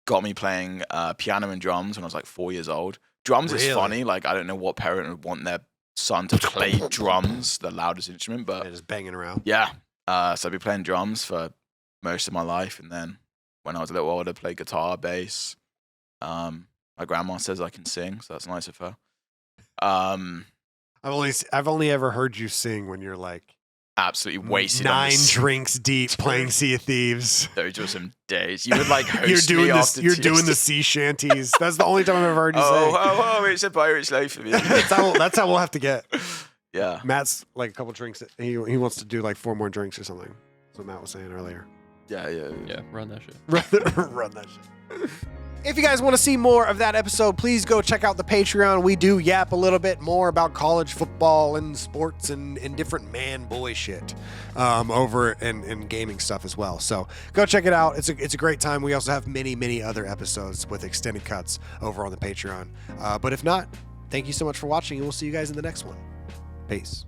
got me playing piano and drums when I was like 4 years old. Drums is funny. Like, I don't know what parent would want their son to play drums, the loudest instrument, but Just banging around. yeah. So I've been playing drums for most of my life. And then when I was a little older, I played guitar, bass. My grandma says I can sing, so that's nice of her. I've only ever heard you sing when you're like absolutely wasted. 9 drinks deep playing Sea of Thieves. Those were some days. You would like host You're doing me this. after You're TST. doing the sea shanties. That's the only time I've ever heard you say. Oh, it's a pirate's life for me. That's how we'll have to get. Yeah. Matt's like a couple drinks. He wants to do like 4 more drinks or something. That's what Matt was saying earlier. Yeah, run that shit. Run that shit. If you guys want to see more of that episode, please go check out the Patreon. We do yap a little bit more about college football and sports and different man-boy shit over and gaming stuff as well. So go check it out. It's a great time. We also have many other episodes with extended cuts over on the Patreon. But if not, thank you so much for watching, and we'll see you guys in the next one. Peace.